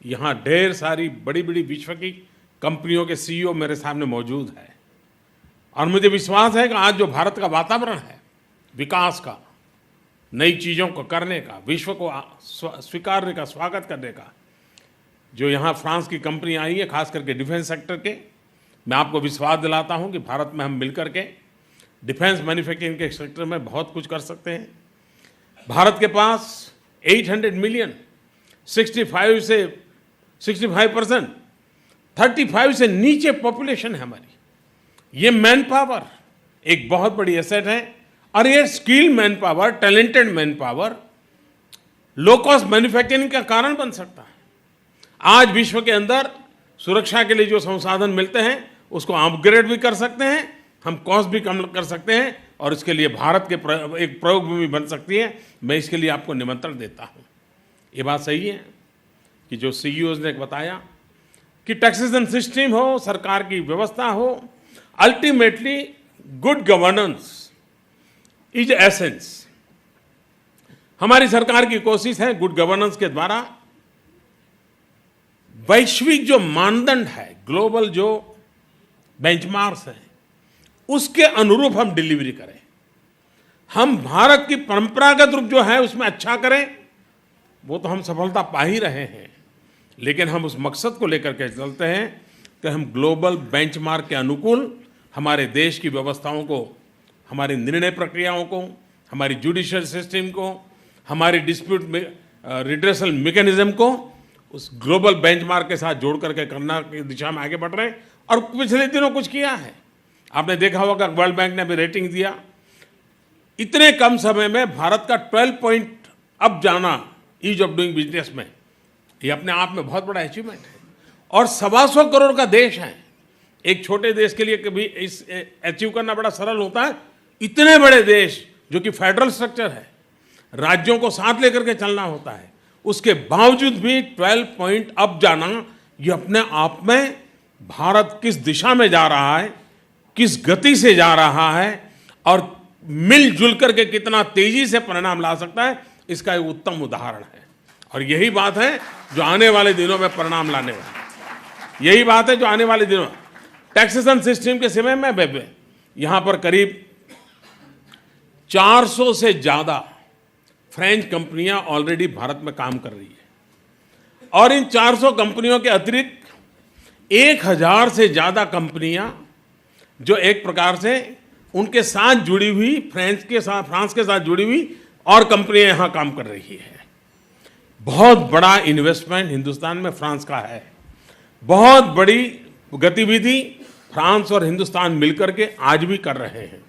यहाँ ढेर सारी बड़ी बड़ी विश्व की कंपनियों के सीईओ मेरे सामने मौजूद है, और मुझे विश्वास है कि आज जो भारत का वातावरण है विकास का, नई चीज़ों को करने का, विश्व को स्वीकारने का, स्वागत करने का, जो यहाँ फ्रांस की कंपनी आई है, खास करके डिफेंस सेक्टर के, मैं आपको विश्वास दिलाता हूँ कि भारत में हम मिलकर के डिफेंस मैन्युफैक्चरिंग के सेक्टर में बहुत कुछ कर सकते हैं। भारत के पास 800 मिलियन 65% 35 से नीचे पॉपुलेशन है हमारी। ये मैन पावर एक बहुत बड़ी एसेट है, और ये skilled man power, talented man power low cost manufacturing का कारण बन सकता है। आज विश्व के अंदर सुरक्षा के लिए जो संसाधन मिलते हैं उसको अपग्रेड भी कर सकते हैं, हम कॉस्ट भी कम कर सकते हैं, और इसके लिए भारत के एक प्रयोग भूमि बन सकती है। मैं इसके लिए आपको निमंत्रण देता हूं। ये बात सही है कि जो सीईओज ने बताया कि टैक्सेशन सिस्टम हो, सरकार की व्यवस्था हो, ultimately good governance is essence. हमारी सरकार की कोशिश है गुड गवर्नेंस के द्वारा वैश्विक जो मानदंड है, ग्लोबल जो बेंचमार्क्स हैं, उसके अनुरूप हम डिलीवरी करें। हम भारत की परंपरागत रूप जो है उसमें अच्छा करें, वो तो हम सफलता पा ही रहे हैं, लेकिन हम उस मकसद को लेकर के चलते हैं कि हम ग्लोबल बेंचमार्क के अनुकूल हमारे देश की व्यवस्थाओं को, हमारी निर्णय प्रक्रियाओं को, हमारी जुडिशियल सिस्टम को, हमारी डिस्प्यूट रिड्रेसल मैकेनिज्म को उस ग्लोबल बेंचमार्क के साथ जोड़ करके करना की दिशा में आगे बढ़ रहे हैं। और पिछले दिनों कुछ किया है, आपने देखा होगा वर्ल्ड बैंक ने अभी रेटिंग दिया। इतने कम समय में भारत का 12 पॉइंट अप जाना ईज ऑफ डूइंग बिजनेस में, ये अपने आप में बहुत बड़ा अचीवमेंट है। और 125 करोड़ का देश है, एक छोटे देश के लिए कभी इस अचीव करना बड़ा सरल होता है। इतने बड़े देश जो कि फेडरल स्ट्रक्चर है, राज्यों को साथ लेकर के चलना होता है, उसके बावजूद भी 12 पॉइंट अप जाना, ये अपने आप में भारत किस दिशा में जा रहा है, किस गति से जा रहा है और मिलजुल करके कितना तेजी से परिणाम ला सकता है, इसका एक उत्तम उदाहरण है। और यही बात है जो आने वाले दिनों में परिणाम लाने वाला है। यही बात है जो आने वाले दिनों टैक्सेशन सिस्टम के समय में यहां पर करीब 400 से ज्यादा फ्रेंच कंपनियां ऑलरेडी भारत में काम कर रही है, और इन 400 कंपनियों के अतिरिक्त 1000 से ज्यादा कंपनियां जो एक प्रकार से उनके साथ जुड़ी हुई फ्रांस के साथ जुड़ी हुई और कंपनियां यहां काम कर रही है। बहुत बड़ा इन्वेस्टमेंट हिंदुस्तान में फ्रांस का है, बहुत बड़ी गतिविधि फ्रांस और हिंदुस्तान मिलकर के आज भी कर रहे हैं।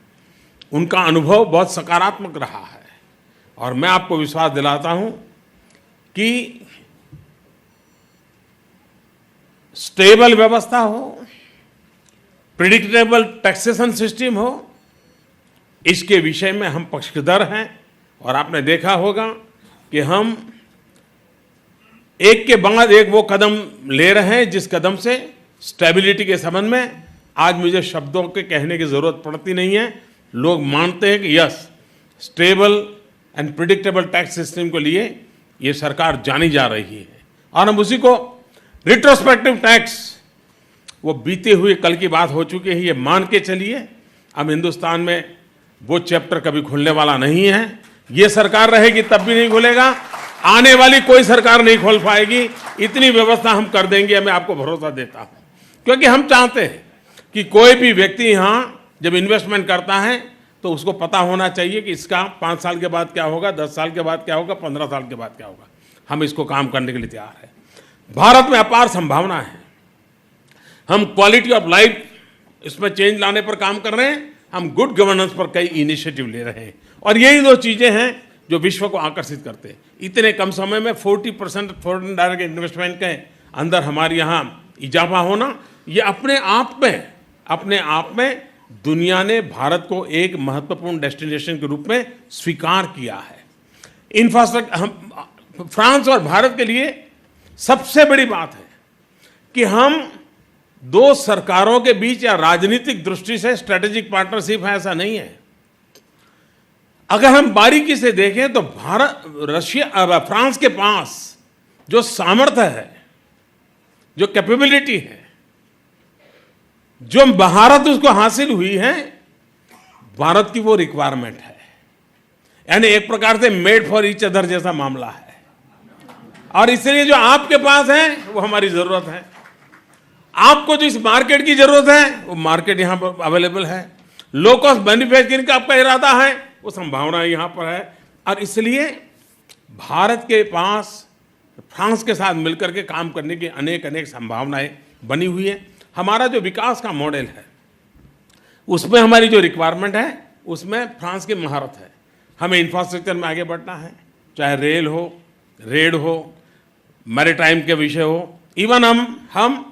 उनका अनुभव बहुत सकारात्मक रहा है, और मैं आपको विश्वास दिलाता हूं कि स्टेबल व्यवस्था हो, प्रिडिक्टेबल टैक्सेशन सिस्टम हो, इसके विषय में हम पक्षधर हैं। और आपने देखा होगा कि हम एक के बाद एक वो कदम ले रहे हैं जिस कदम से स्टेबिलिटी के संबंध में आज मुझे शब्दों के कहने की जरूरत पड़ती नहीं है। लोग मानते हैं कि yes, stable and predictable tax system के लिए ये सरकार जानी जा रही है, और हम उसी को रिट्रोस्पेक्टिव टैक्स, वो बीते हुए कल की बात हो चुकी है, ये मान के चलिए अब हिंदुस्तान में वो चैप्टर कभी खुलने वाला नहीं है। ये सरकार रहेगी तब भी नहीं खुलेगा, आने वाली कोई सरकार नहीं खोल पाएगी। इतनी व्यवस्था हम कर देंगे, मैं आपको भरोसा देता हूं, क्योंकि हम चाहते हैं कि कोई भी व्यक्ति यहां जब इन्वेस्टमेंट करता है तो उसको पता होना चाहिए कि इसका 5 साल के बाद क्या होगा, 10 साल के बाद क्या होगा, 15 साल के बाद क्या होगा। हम इसको काम करने के लिए तैयार हैं। भारत में अपार संभावना है। हम क्वालिटी ऑफ लाइफ इसमें चेंज लाने पर काम कर रहे हैं, हम गुड गवर्नेंस पर कई इनिशिएटिव ले रहे हैं, और यही दो चीजें हैं जो विश्व को आकर्षित करते हैं। इतने कम समय में 40% फॉरेन डायरेक्ट इन्वेस्टमेंट के अंदर हमारे यहाँ इजाफा होना, ये अपने आप में दुनिया ने भारत को एक महत्वपूर्ण डेस्टिनेशन के रूप में स्वीकार किया है। इंफ्रास्ट्रक्चर, फ्रांस और भारत के लिए सबसे बड़ी बात है कि हम दो सरकारों के बीच या राजनीतिक दृष्टि से स्ट्रेटेजिक पार्टनरशिप है, ऐसा नहीं है। अगर हम बारीकी से देखें तो फ्रांस के पास जो सामर्थ्य है, जो कैपेबिलिटी है, जो महारत उसको हासिल हुई है, भारत की वो रिक्वायरमेंट है। यानी एक प्रकार से मेड फॉर ईच अदर जैसा मामला है। और इसलिए जो आपके पास है वो हमारी जरूरत है। आपको जो इस मार्केट की जरूरत है वो मार्केट यहाँ पर अवेलेबल है। लो कॉस्ट मैन्युफैक्चरिंग का आपका इरादा है, वो संभावना यहाँ पर है। और इसलिए भारत के पास फ्रांस के साथ मिलकर के काम करने की अनेक अनेक संभावनाएं बनी हुई है। हमारा जो विकास का मॉडल है उसमें हमारी जो रिक्वायरमेंट है उसमें फ्रांस की महारत है। हमें इंफ्रास्ट्रक्चर में आगे बढ़ना है, चाहे रेल हो, रेड हो, मैरीटाइम के विषय हो, इवन हम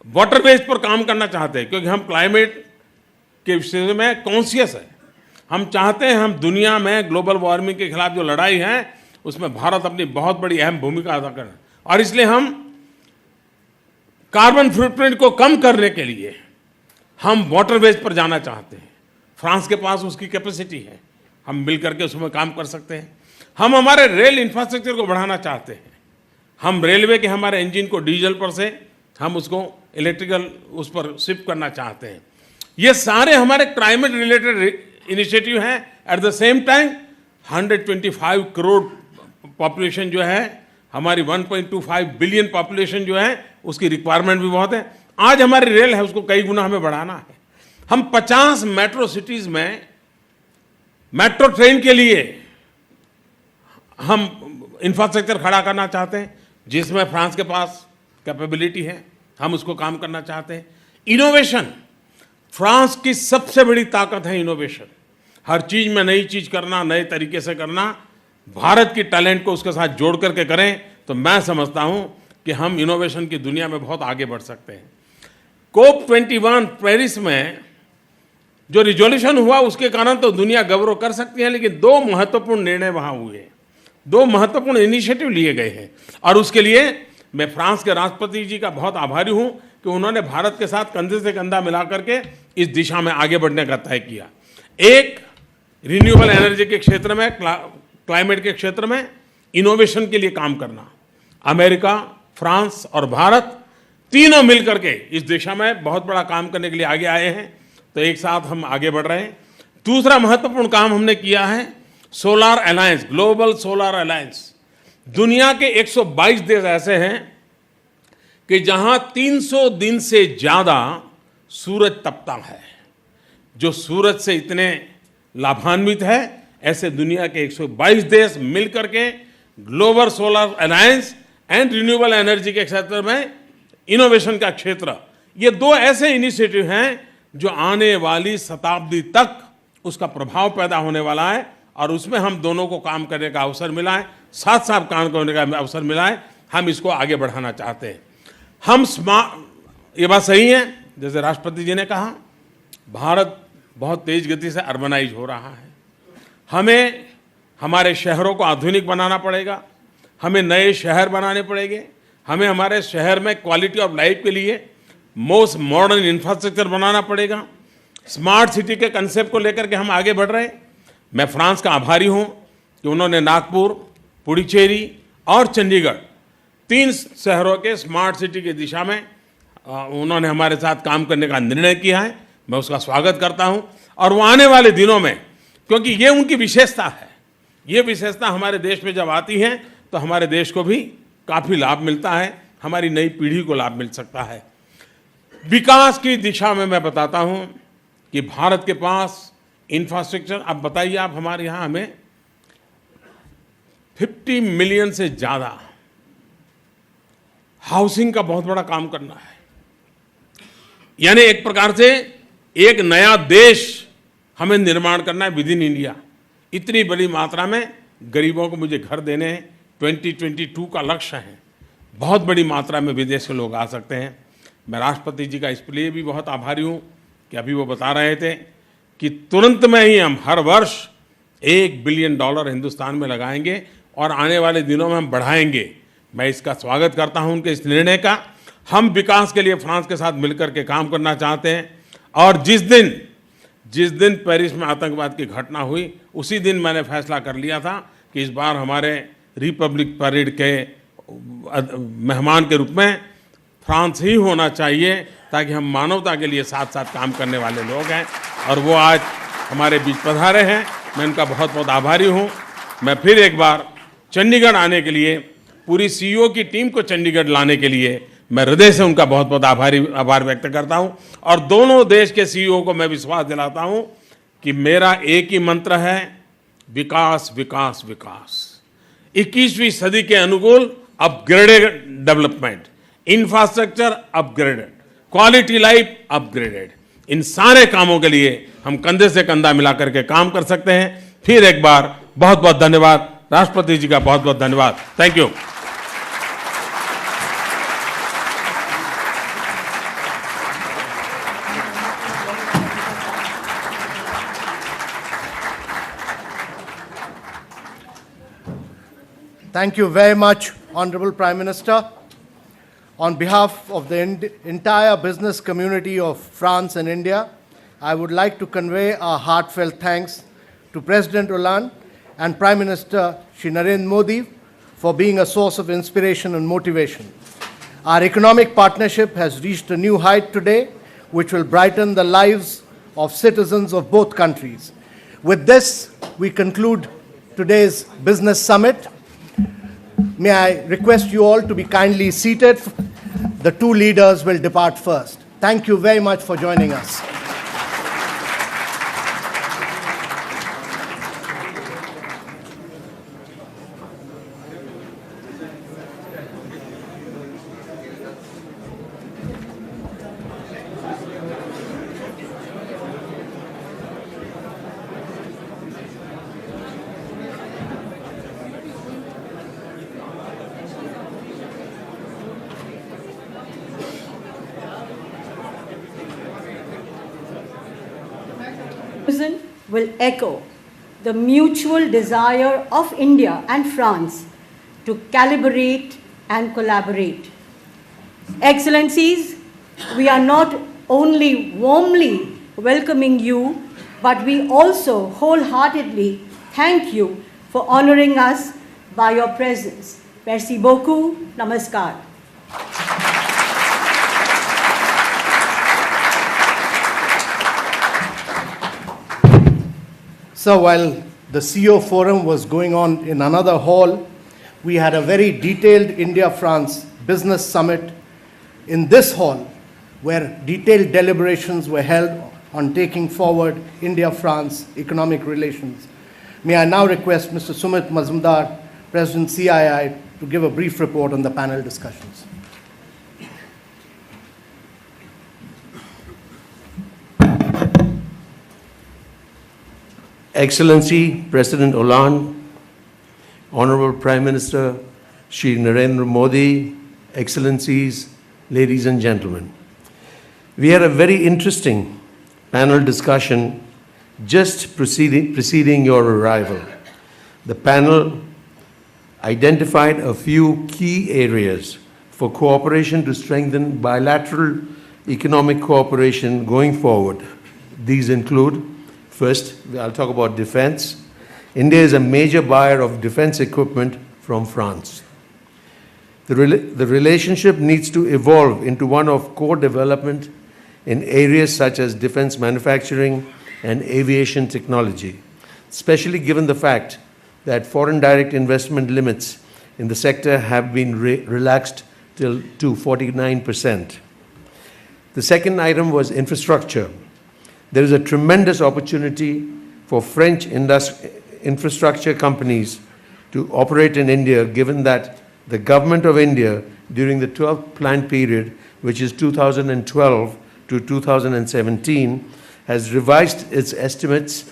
वाटरवेज पर काम करना चाहते हैं क्योंकि हम क्लाइमेट के विषय में कॉन्शियस है। हम चाहते हैं हम दुनिया में ग्लोबल वार्मिंग के खिलाफ जो लड़ाई है उसमें भारत अपनी बहुत बड़ी अहम भूमिका अदा करें, और इसलिए हम कार्बन फुटप्रिंट को कम करने के लिए हम वाटरवेज पर जाना चाहते हैं। फ्रांस के पास उसकी कैपेसिटी है, हम मिलकर के उसमें काम कर सकते हैं। हम हमारे रेल इंफ्रास्ट्रक्चर को बढ़ाना चाहते हैं। हम रेलवे के हमारे इंजन को डीजल पर से हम उसको इलेक्ट्रिकल उस पर शिफ्ट करना चाहते हैं। ये सारे हमारे क्लाइमेट रिलेटेड इनिशिएटिव हैं। At the same time 125 crore population जो है, हमारी 1.25 बिलियन पॉपुलेशन जो है, उसकी रिक्वायरमेंट भी बहुत है। आज हमारी रेल है उसको कई गुना हमें बढ़ाना है। हम 50 मेट्रो सिटीज में मेट्रो ट्रेन के लिए हम इंफ्रास्ट्रक्चर खड़ा करना चाहते हैं जिसमें फ्रांस के पास कैपेबिलिटी है, हम उसको काम करना चाहते हैं। इनोवेशन, फ्रांस की सबसे बड़ी ताकत है इनोवेशन। हर चीज में नई चीज करना, नए तरीके से करना, भारत की टैलेंट को उसके साथ जोड़ करके करें तो मैं समझता हूं कि हम इनोवेशन की दुनिया में बहुत आगे बढ़ सकते हैं। COP21 पेरिस में जो रिजोल्यूशन हुआ उसके कारण तो दुनिया गौरव कर सकती है, लेकिन 2 महत्वपूर्ण निर्णय वहां हुए, 2 महत्वपूर्ण इनिशिएटिव लिए गए हैं। और उसके लिए मैं फ्रांस के राष्ट्रपति जी का बहुत आभारी हूं कि उन्होंने भारत के साथ कंधे से कंधा मिला करके इस दिशा में आगे बढ़ने का तय किया। एक, रिन्यूएबल एनर्जी के क्षेत्र में, क्लाइमेट के क्षेत्र में इनोवेशन के लिए काम करना। अमेरिका, फ्रांस और भारत तीनों मिलकर के इस दिशा में बहुत बड़ा काम करने के लिए आगे आए हैं, तो एक साथ हम आगे बढ़ रहे हैं। दूसरा महत्वपूर्ण काम हमने किया है solar alliance, global solar alliance. दुनिया के 122 देश ऐसे हैं कि जहां 300 दिन से ज्यादा सूरज तपता है। जो सूरज से इतने लाभान्वित है, ऐसे दुनिया के 122 देश मिलकर के global solar alliance and renewable energy के क्षेत्र में इनोवेशन का क्षेत्र, ये 2 ऐसे इनिशिएटिव हैं जो आने वाली शताब्दी तक उसका प्रभाव पैदा होने वाला है, और उसमें हम दोनों को काम करने का अवसर मिला है, साथ साथ काम करने का अवसर मिला है। हम इसको आगे बढ़ाना चाहते हैं। हम स्मार्ट, ये बात सही है जैसे राष्ट्रपति जी ने कहा, भारत बहुत तेज गति से अर्बनाइज हो रहा है। हमें हमारे शहरों को आधुनिक बनाना पड़ेगा, हमें नए शहर बनाने पड़ेंगे, हमें हमारे शहर में क्वालिटी ऑफ लाइफ के लिए मोस्ट मॉडर्न इंफ्रास्ट्रक्चर बनाना पड़ेगा। स्मार्ट सिटी के कंसेप्ट को लेकर के हम आगे बढ़ रहे हैं। मैं फ्रांस का आभारी हूं कि उन्होंने नागपुर, पुडुचेरी और चंडीगढ़ 3 शहरों के स्मार्ट सिटी की दिशा में उन्होंने हमारे साथ काम करने का निर्णय किया है। मैं उसका स्वागत करता हूं, और वो आने वाले दिनों में, क्योंकि ये उनकी विशेषता है, ये विशेषता हमारे देश में जब आती है तो हमारे देश को भी काफ़ी लाभ मिलता है, हमारी नई पीढ़ी को लाभ मिल सकता है। विकास की दिशा में मैं बताता हूं कि भारत के पास इंफ्रास्ट्रक्चर, अब बताइए आप हमारे यहाँ हमें 50 मिलियन से ज़्यादा हाउसिंग का बहुत बड़ा काम करना है। यानी एक प्रकार से एक नया देश हमें निर्माण करना है विद इन इंडिया। इतनी बड़ी मात्रा में गरीबों को मुझे घर देने हैं, 2022 का लक्ष्य है। बहुत बड़ी मात्रा में विदेश के लोग आ सकते हैं। मैं राष्ट्रपति जी का इसलिए भी बहुत आभारी हूँ कि अभी वो बता रहे थे कि तुरंत में ही हम हर वर्ष $1 बिलियन हिंदुस्तान में लगाएंगे और आने वाले दिनों में हम बढ़ाएंगे। मैं इसका स्वागत करता हूं उनके इस निर्णय का। हम विकास के लिए फ्रांस के साथ मिलकर के काम करना चाहते हैं, और जिस दिन पेरिस में आतंकवाद की घटना हुई उसी दिन मैंने फैसला कर लिया था कि इस बार हमारे रिपब्लिक परेड के मेहमान के रूप में फ्रांस ही होना चाहिए, ताकि हम मानवता के लिए साथ साथ काम करने वाले लोग हैं, और वो आज हमारे बीच पधारे हैं। मैं उनका बहुत बहुत आभारी हूँ। मैं फिर एक बार चंडीगढ़ आने के लिए पूरी सीईओ की टीम को चंडीगढ़ लाने के लिए मैं हृदय से उनका बहुत बहुत आभार व्यक्त करता हूं। और दोनों देश के सीईओ को मैं विश्वास दिलाता हूं कि मेरा एक ही मंत्र है, विकास विकास विकास। 21वीं सदी के अनुकूल upgraded development, infrastructure upgraded, quality life upgraded, इन सारे कामों के लिए हम कंधे से कंधा मिलाकर के काम कर सकते हैं। फिर एक बार बहुत बहुत धन्यवाद, राष्ट्रपति जी का बहुत बहुत धन्यवाद। Thank you. Thank you very much, Honorable Prime Minister. On behalf of the entire business community of France and India, I would like to convey our heartfelt thanks to President Hollande and Prime Minister Shri Narendra Modi for being a source of inspiration and motivation. Our economic partnership has reached a new height today, which will brighten the lives of citizens of both countries. With this, we conclude today's business summit. May I request you all to be kindly seated. The two leaders will depart first. Thank you very much for joining us. Will echo the mutual desire of India and France to calibrate and collaborate. Excellencies, we are not only warmly welcoming you, but we also wholeheartedly thank you for honoring us by your presence. Merci beaucoup. Namaskar. So while the CEO forum was going on in another hall, we had a very detailed India-France business summit in this hall, where detailed deliberations were held on taking forward India-France economic relations. May I now request Mr. Sumit Mazumdar, President CII, to give a brief report on the panel discussions. Excellency President Hollande, Honorable Prime Minister Shri Narendra Modi, Excellencies, ladies and gentlemen. We had a very interesting panel discussion just preceding your arrival. The panel identified a few key areas for cooperation to strengthen bilateral economic cooperation going forward. These include, first, I'll talk about defense. India is a major buyer of defense equipment from France. The relationship needs to evolve into one of co-development in areas such as defense manufacturing and aviation technology, especially given the fact that foreign direct investment limits in the sector have been relaxed to 49%. The second item was infrastructure. There is a tremendous opportunity for French infrastructure companies to operate in India, given that the government of India, during the 12th plan period, which is 2012 to 2017, has revised its estimates,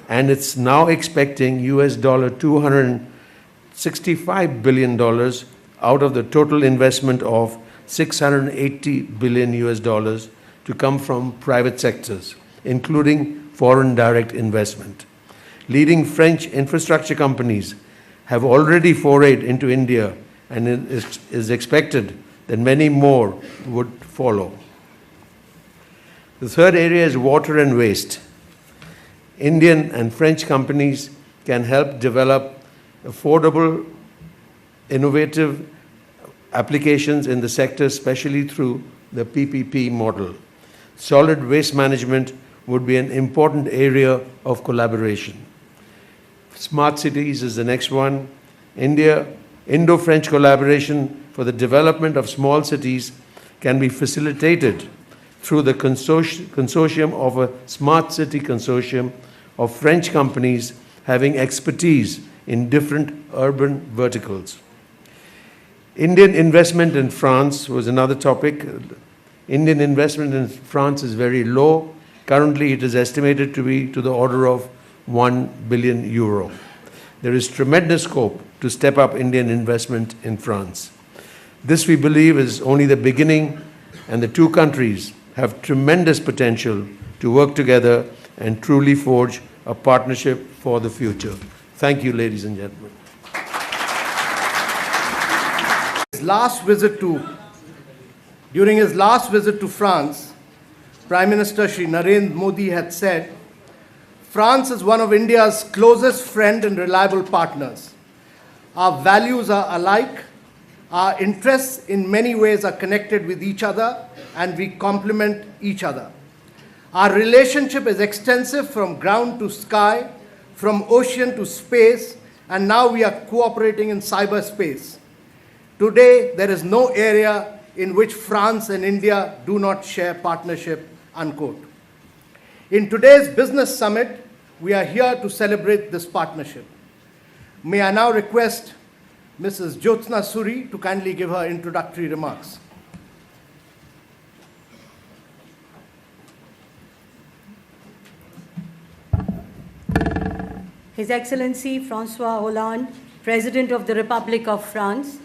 and it's now expecting US $265 billion out of the total investment of $680 billion US to come from private sectors, including foreign direct investment. Leading French infrastructure companies have already forayed into India, and it is expected that many more would follow. The third area is water and waste. Indian and French companies can help develop affordable, innovative applications in the sector, especially through the PPP model. Solid waste management would be an important area of collaboration. Smart cities is the next one. India Indo-French collaboration for the development of small cities can be facilitated through the consortium of a smart city consortium of French companies having expertise in different urban verticals. Indian investment in France was another topic. Indian investment in France is very low. Currently, it is estimated to be to the order of 1 billion euro. There is tremendous scope to step up Indian investment in France. This, we believe, is only the beginning, and the two countries have tremendous potential to work together and truly forge a partnership for the future. Thank you, ladies and gentlemen. During his last visit to France, Prime Minister Shri Narendra Modi had said, France is one of India's closest friend and reliable partners. Our values are alike, our interests in many ways are connected with each other, and we complement each other. Our relationship is extensive from ground to sky, from ocean to space, and now we are cooperating in cyberspace. Today, there is no area in which France and India do not share partnership, unquote. In today's business summit, we are here to celebrate this partnership. May I now request Mrs. Jyotsna Suri to kindly give her introductory remarks. His Excellency François Hollande, President of the Republic of France,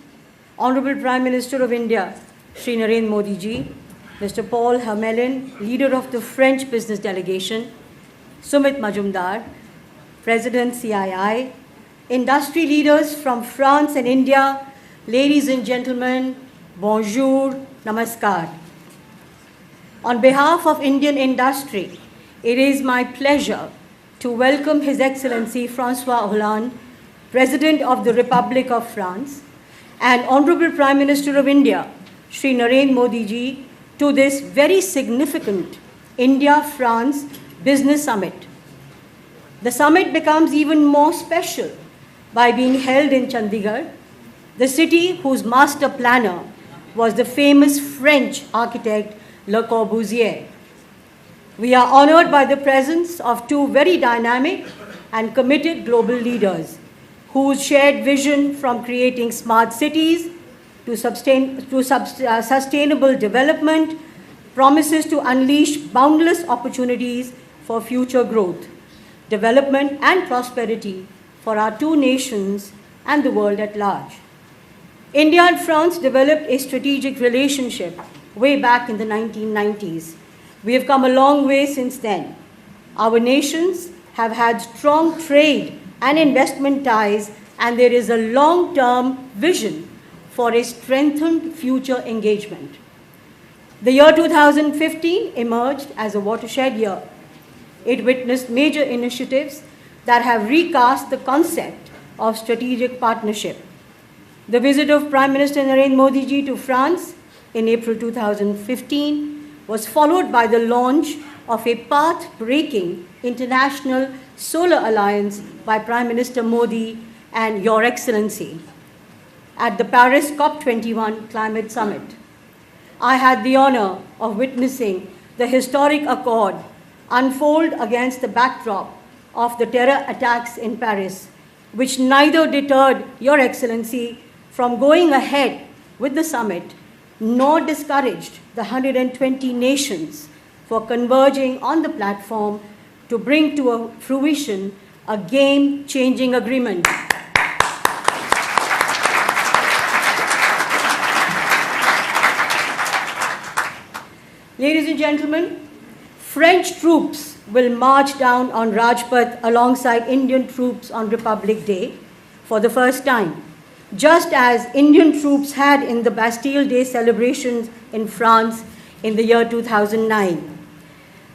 Honorable Prime Minister of India, Shri Narendra Modi ji, Mr. Paul Hamelin, Leader of the French Business Delegation, Sumit Majumdar, President CII, industry leaders from France and India, ladies and gentlemen, bonjour, namaskar. On behalf of Indian industry, it is my pleasure to welcome His Excellency François Hollande, President of the Republic of France, and Honorable Prime Minister of India, Shri Narendra Modi ji, to this very significant India-France Business Summit. The summit becomes even more special by being held in Chandigarh, the city whose master planner was the famous French architect Le Corbusier. We are honored by the presence of two very dynamic and committed global leaders whose shared vision from creating smart cities to sustainable development promises to unleash boundless opportunities for future growth, development and prosperity for our two nations and the world at large. India and France developed a strategic relationship way back in the 1990s. We have come a long way since then. Our nations have had strong trade and investment ties, and there is a long-term vision for a strengthened future engagement. The year 2015 emerged as a watershed year. It witnessed major initiatives that have recast the concept of strategic partnership. The visit of Prime Minister Narendra Modi ji to France in April 2015 was followed by the launch of a path-breaking international solar alliance by Prime Minister Modi and Your Excellency at the Paris COP21 Climate Summit. I had the honor of witnessing the historic accord unfold against the backdrop of the terror attacks in Paris, which neither deterred Your Excellency from going ahead with the summit, nor discouraged the 120 nations for converging on the platform to bring to a fruition a game-changing agreement. Ladies and gentlemen, French troops will march down on Rajpath alongside Indian troops on Republic Day for the first time, just as Indian troops had in the Bastille Day celebrations in France in the year 2009.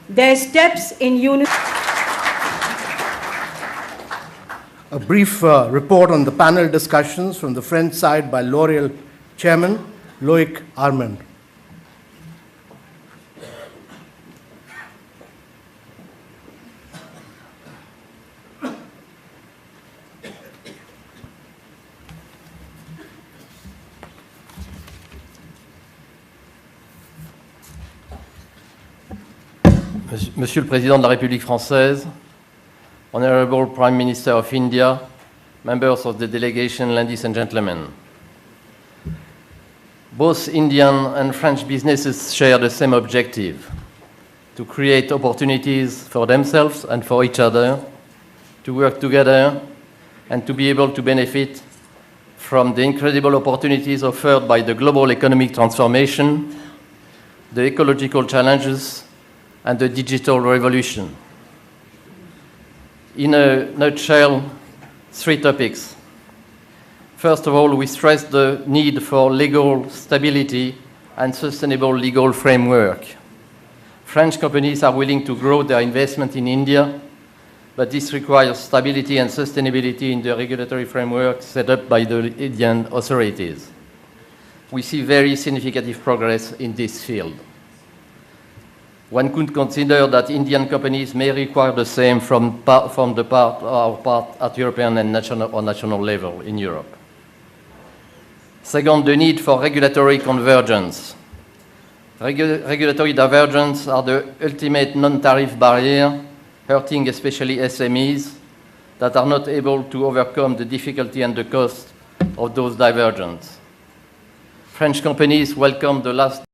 Their steps in unison. A brief report on the panel discussions from the French side by L'Oréal Chairman Loic Armand. Monsieur le Président de la République française, Honorable Prime Minister of India, members of the delegation, ladies and gentlemen. Both Indian and French businesses share the same objective: to create opportunities for themselves and for each other, to work together, and to be able to benefit from the incredible opportunities offered by the global economic transformation, the ecological challenges, and the digital revolution. In a nutshell, 3 topics. First of all, we stress the need for legal stability and sustainable legal framework. French companies are willing to grow their investment in India, but this requires stability and sustainability in the regulatory framework set up by the Indian authorities. We see very significant progress in this field. One could consider that Indian companies may require the same from the part at European and national level in Europe. Second, the need for regulatory convergence. Regulatory divergence are the ultimate non-tariff barrier, hurting especially SMEs that are not able to overcome the difficulty and the cost of those divergences. French companies welcome the last